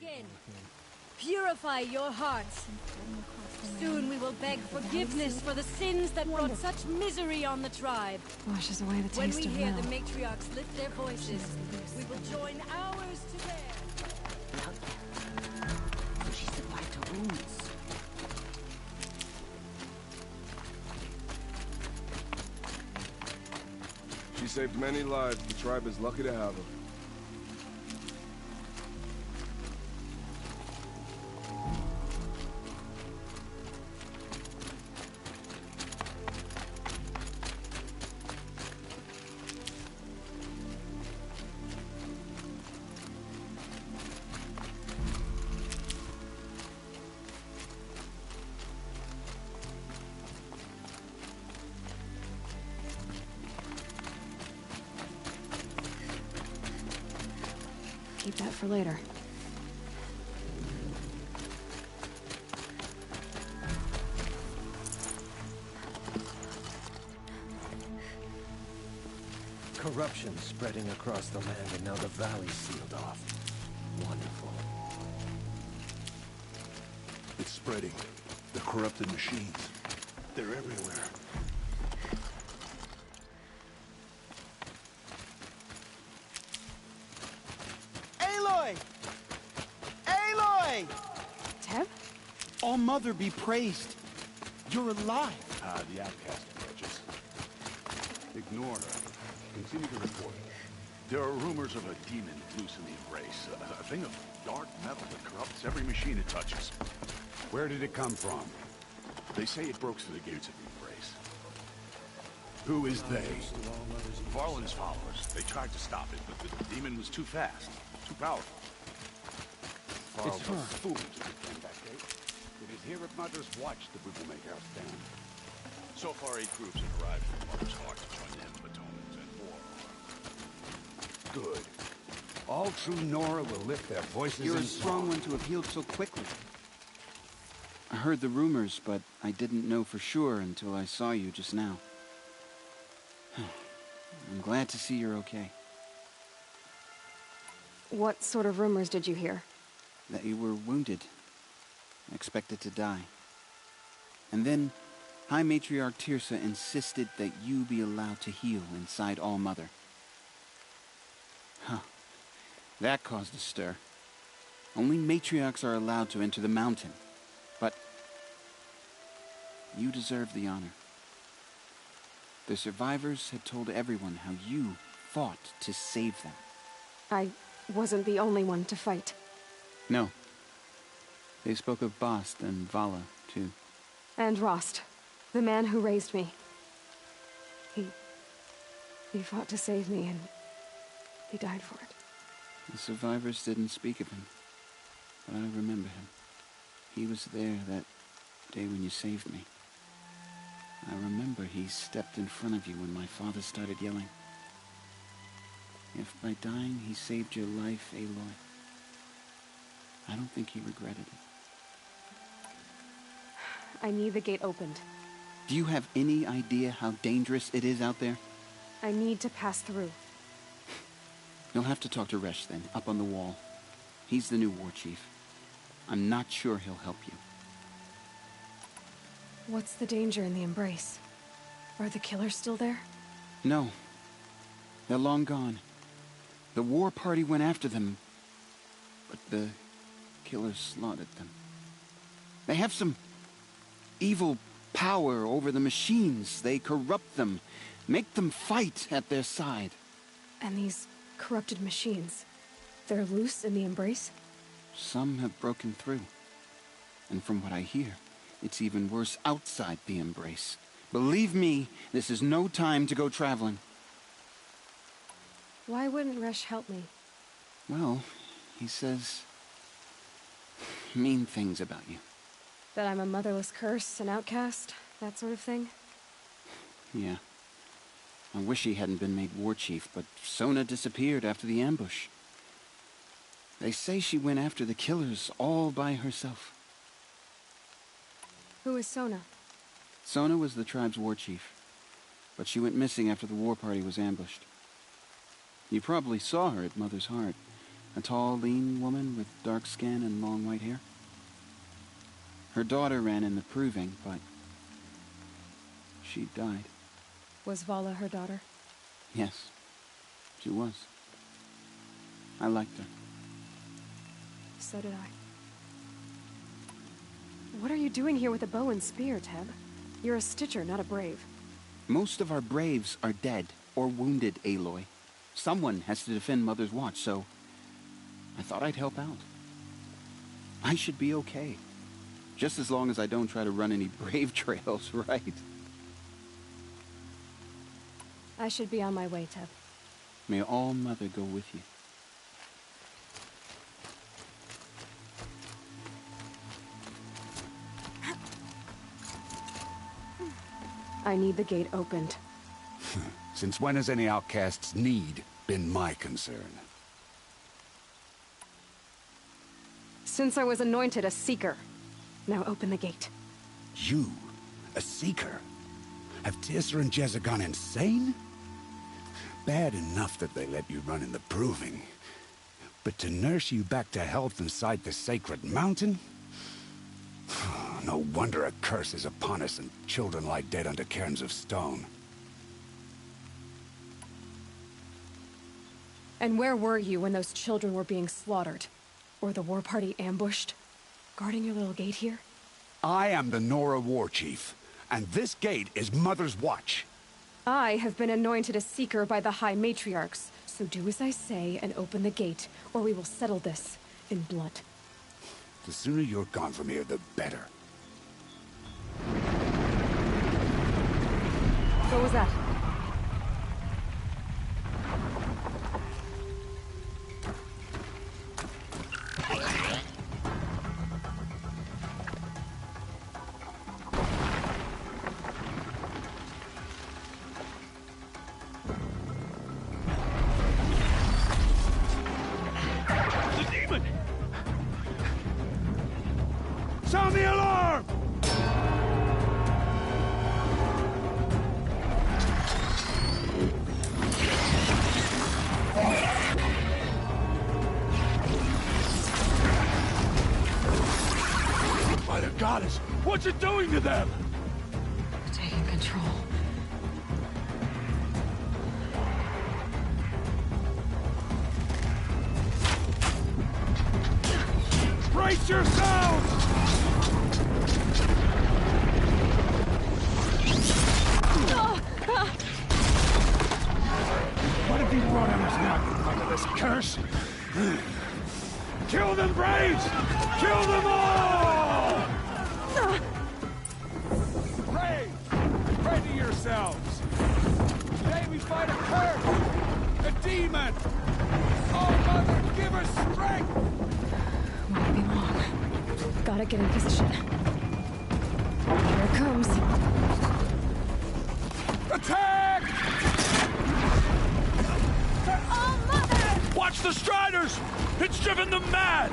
skin. Purify your hearts. Soon we will beg forgiveness for the sins that brought such misery on the tribe. Washes away the When taste we of hear will. the matriarchs lift their voices, we will join ours to theirs. So she survived her wounds. She saved many lives. The tribe is lucky to have her. Keep that for later. Corruption spreading across the land, and now the valley's sealed off. Wonderful. It's spreading. The corrupted machines. They're everywhere. Aloy! Aloy! Teb? All Mother be praised. You're alive. The outcast approaches. Ignore her. Continue to report. There are rumors of a demon loose in the Embrace. A thing of dark metal that corrupts every machine it touches. Where did it come from? They say it broke through the gates of the Embrace. Who is they? Varl and his followers. They tried to stop it, but the demon was too fast, too powerful. Varl was a fool to defend that gate. It is here at Mother's watch that we will make our stand. So far, 8 groups have arrived from Mother's Heart to join him, Atonement, and war. Good. All true Nora will lift their voices You're in a strong song. one to have healed so quickly. I heard the rumors, but I didn't know for sure until I saw you just now. I'm glad to see you're okay. What sort of rumors did you hear? That you were wounded, expected to die. And then High Matriarch Teersa insisted that you be allowed to heal inside All Mother. Huh. That caused a stir. Only matriarchs are allowed to enter the mountain. But you deserve the honor. The survivors had told everyone how you fought to save them. I wasn't the only one to fight. No. They spoke of Bast and Vala, too. And Rost, the man who raised me. He fought to save me, and he died for it. The survivors didn't speak of him, but I remember him. He was there that day when you saved me. I remember he stepped in front of you when my father started yelling. If by dying he saved your life, Aloy, I don't think he regretted it. I need the gate opened. Do you have any idea how dangerous it is out there? I need to pass through. You'll have to talk to Resh then, up on the wall. He's the new war chief. I'm not sure he'll help you. What's the danger in the Embrace? Are the killers still there? No. They're long gone. The war party went after them, but the killers slaughtered them. They have some evil power over the machines. They corrupt them, make them fight at their side. And these corrupted machines, they're loose in the Embrace? Some have broken through. And from what I hear, it's even worse outside the Embrace. Believe me, this is no time to go traveling. Why wouldn't Resh help me? Well, he says mean things about you. That I'm a motherless curse, an outcast, that sort of thing? Yeah. I wish he hadn't been made war chief, but Sona disappeared after the ambush. They say she went after the killers all by herself. Who is Sona? Sona was the tribe's war chief, but she went missing after the war party was ambushed. You probably saw her at Mother's Heart. A tall, lean woman with dark skin and long white hair. Her daughter ran in the proving, but she died. Was Vala her daughter? Yes, she was. I liked her. So did I. What are you doing here with a bow and spear, Teb? You're a Stitcher, not a Brave. Most of our Braves are dead or wounded, Aloy. Someone has to defend Mother's Watch, so I thought I'd help out. I should be okay. Just as long as I don't try to run any Brave trails, right? I should be on my way, Teb. May All Mother go with you. I need the gate opened. Since when has any outcast's need been my concern? Since I was anointed a Seeker. Now open the gate. You? A Seeker? Have Teersa and Jezza gone insane? Bad enough that they let you run in the proving. But to nurse you back to health inside the sacred mountain? No wonder a curse is upon us and children lie dead under cairns of stone. And where were you when those children were being slaughtered? Or the war party ambushed? Guarding your little gate here? I am the Nora War Chief, and this gate is Mother's Watch. I have been anointed a Seeker by the High Matriarchs, so do as I say and open the gate, or we will settle this in blood. The sooner you're gone from here, the better. What was that? The demon! Sound the alarm! By the goddess, what's it doing to them? Taking control. Brace yourselves! What have these Roadrunners now under this curse? Kill them, Braves! Kill them all! Braves, ready yourselves! Today we fight a curse! A demon! Oh, Mother, give us strength! Won't be long. Gotta get in position. Here it comes. Attack! For All Mother! Watch the Striders! It's driven them mad!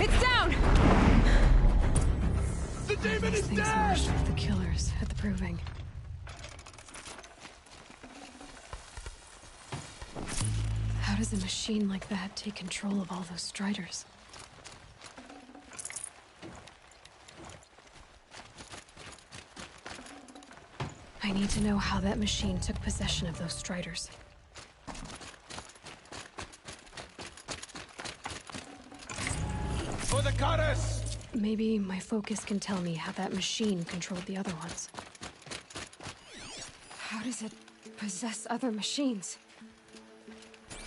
It's down! The demon is Things dead! merged with the killers at the proving. How does a machine like that take control of all those Striders? I need to know how that machine took possession of those Striders. For the goddess! Maybe my focus can tell me how that machine controlled the other ones. How does it possess other machines?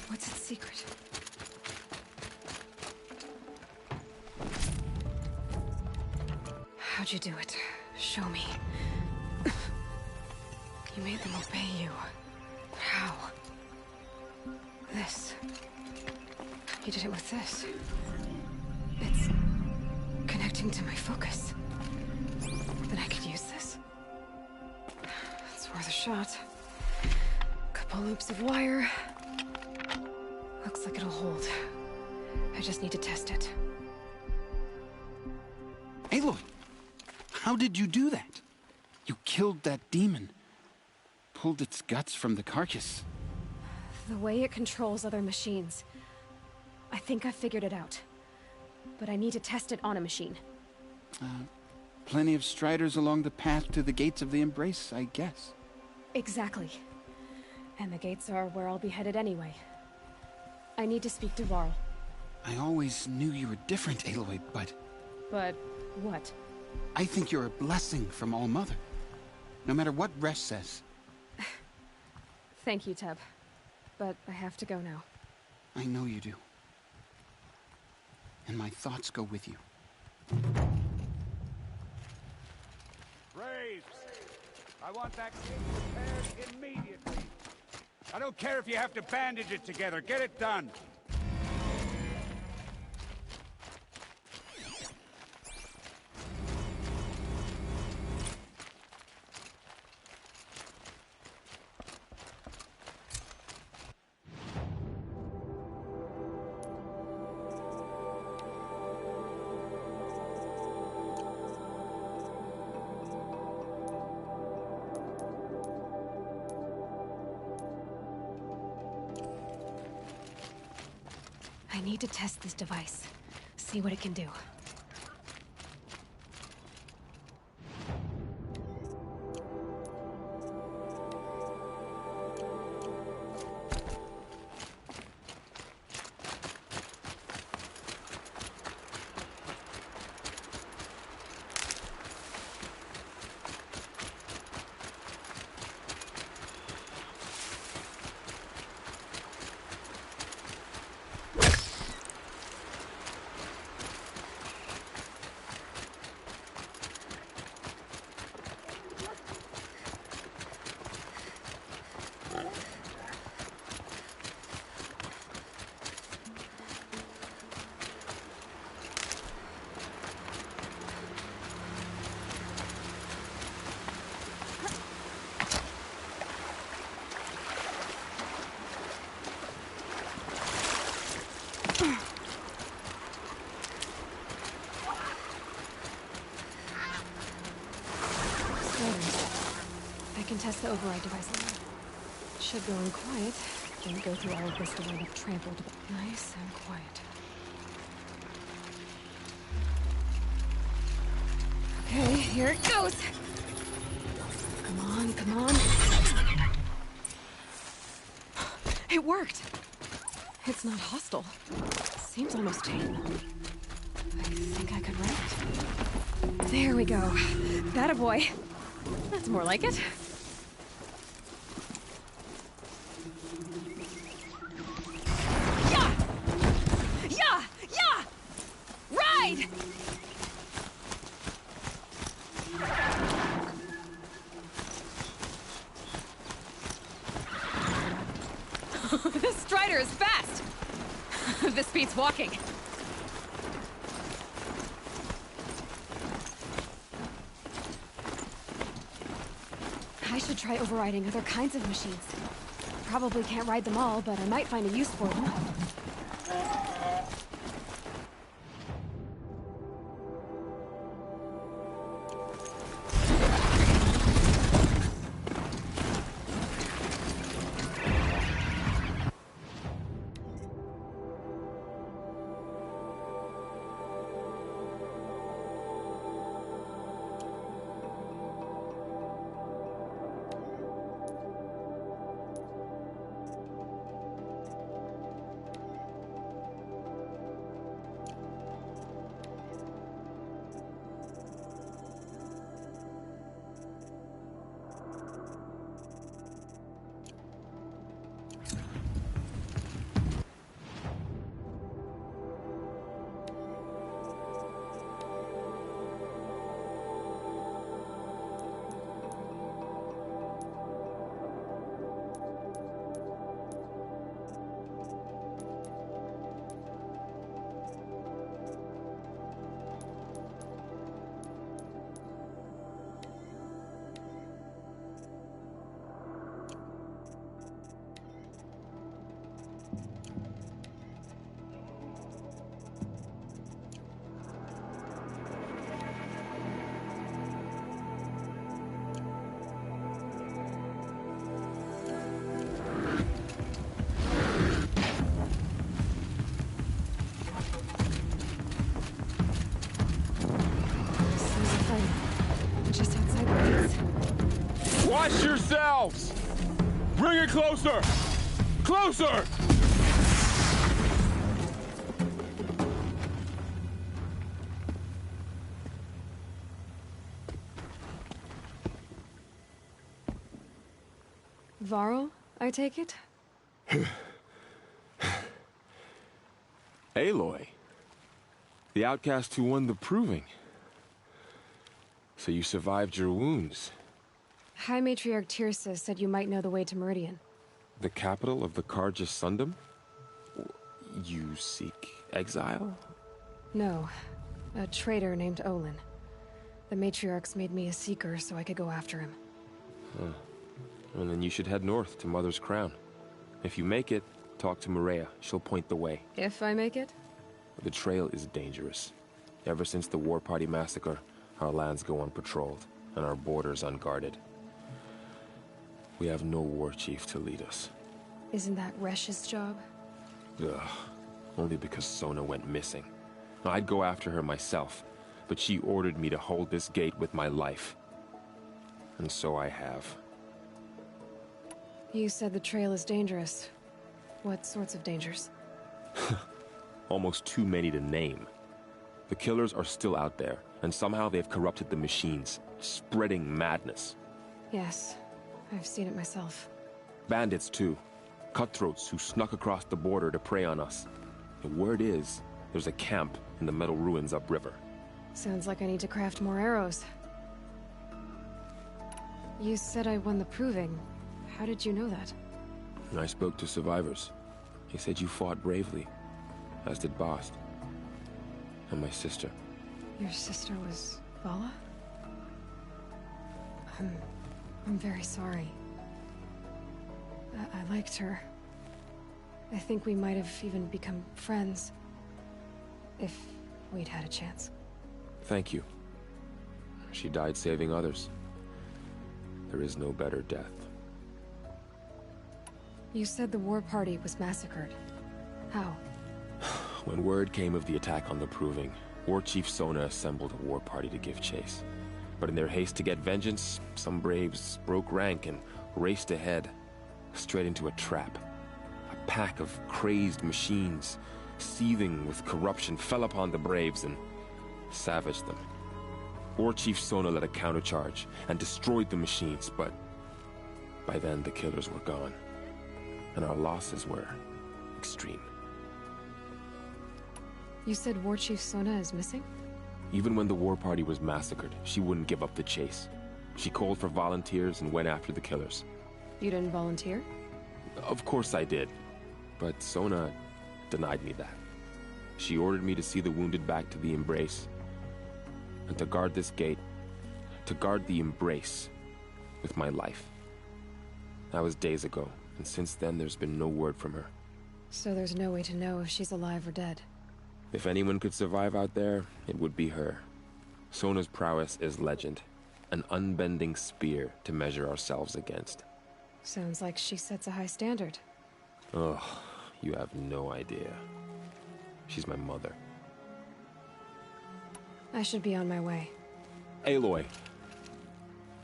What's its secret? How'd you do it? Show me. You made them obey you. But how? This. You did it with this. It's connecting to my focus. Then I could use this. It's worth a shot. Couple loops of wire. Looks like it'll hold. I just need to test it. Aloy! How did you do that? You killed that demon. Pulled its guts from the carcass. The way it controls other machines. I think I figured it out. But I need to test it on a machine. Plenty of striders along the path to the gates of the Embrace, I guess. Exactly. And the gates are where I'll be headed anyway. I need to speak to Varl. I always knew you were different, Aloy, but... But what? I think you're a blessing from All-Mother. No matter what Resh says. Thank you, Teb. But I have to go now. I know you do. And my thoughts go with you. Braves! I want that gate repaired immediately. I don't care if you have to bandage it together. Get it done. I need to test this device. See what it can do. I can test the override device on them. Should go in quiet. Don't go through all of this to wind up trampled. Nice and quiet. Okay, here it goes! Come on, come on. It worked! It's not hostile. Seems almost tame. I think I could run it. There we go. That a boy. That's more like it. Yeah! Yeah! Yeah! Ride! This Strider is fast! This beats walking. I should try overriding other kinds of machines. Probably can't ride them all, but I might find a use for them. yourselves! Bring it closer! Closer! Varl, I take it? Aloy. The outcast who won the proving. So you survived your wounds. High Matriarch Tirsa said you might know the way to Meridian. The capital of the Carja Sundom? You seek exile? No. A traitor named Olin. The Matriarchs made me a seeker so I could go after him. Huh. Well, then you should head north to Mother's Crown. If you make it, talk to Maria. She'll point the way. If I make it? The trail is dangerous. Ever since the War Party massacre, our lands go unpatrolled, and our borders unguarded. We have no war chief to lead us. Isn't that Resh's job? Ugh. Only because Sona went missing. I'd go after her myself, but she ordered me to hold this gate with my life. And so I have. You said the trail is dangerous. What sorts of dangers? Almost too many to name. The killers are still out there, and somehow they've corrupted the machines, spreading madness. Yes, I've seen it myself. Bandits, too. Cutthroats who snuck across the border to prey on us. The word is, there's a camp in the metal ruins upriver. Sounds like I need to craft more arrows. You said I won the proving. How did you know that? And I spoke to survivors. They said you fought bravely, as did Bast. And my sister. Your sister was Vala? I'm very sorry. I liked her. I think we might have even become friends. If we'd had a chance. Thank you. She died saving others. There is no better death. You said the war party was massacred. How? When word came of the attack on the Proving, War Chief Sona assembled a war party to give chase. But in their haste to get vengeance, some braves broke rank and raced ahead, straight into a trap. A pack of crazed machines, seething with corruption, fell upon the braves and savaged them. War Chief Sona led a countercharge and destroyed the machines, but by then the killers were gone, and our losses were extreme. You said War Chief Sona is missing? Even when the war party was massacred, she wouldn't give up the chase. She called for volunteers and went after the killers. You didn't volunteer? Of course I did, but Sona denied me that. She ordered me to see the wounded back to the Embrace, and to guard this gate, to guard the Embrace with my life. That was days ago, and since then there's been no word from her. So there's no way to know if she's alive or dead. If anyone could survive out there, it would be her. Sona's prowess is legend, an unbending spear to measure ourselves against. Sounds like she sets a high standard. Ugh, you have no idea. She's my mother. I should be on my way. Aloy,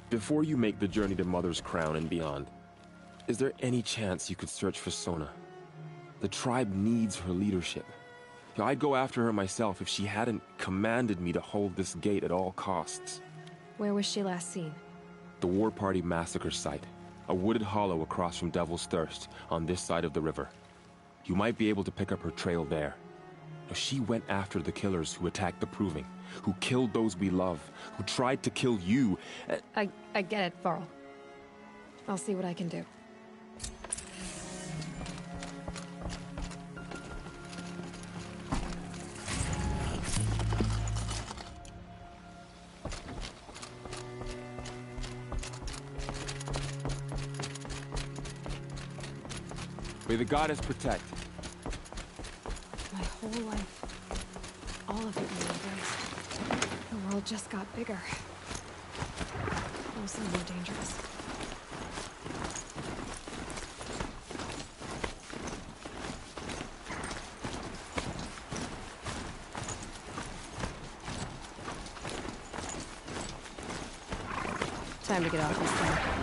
before you make the journey to Mother's Crown and beyond, is there any chance you could search for Sona? The tribe needs her leadership. I'd go after her myself if she hadn't commanded me to hold this gate at all costs. Where was she last seen? The War Party massacre site. A wooded hollow across from Devil's Thirst, on this side of the river. You might be able to pick up her trail there. She went after the killers who attacked the Proving, who killed those we love, who tried to kill you. I get it, Varl. I'll see what I can do. May the goddess protect. My whole life, all of it was embraced. The world just got bigger. Also more dangerous. Time to get off this thing.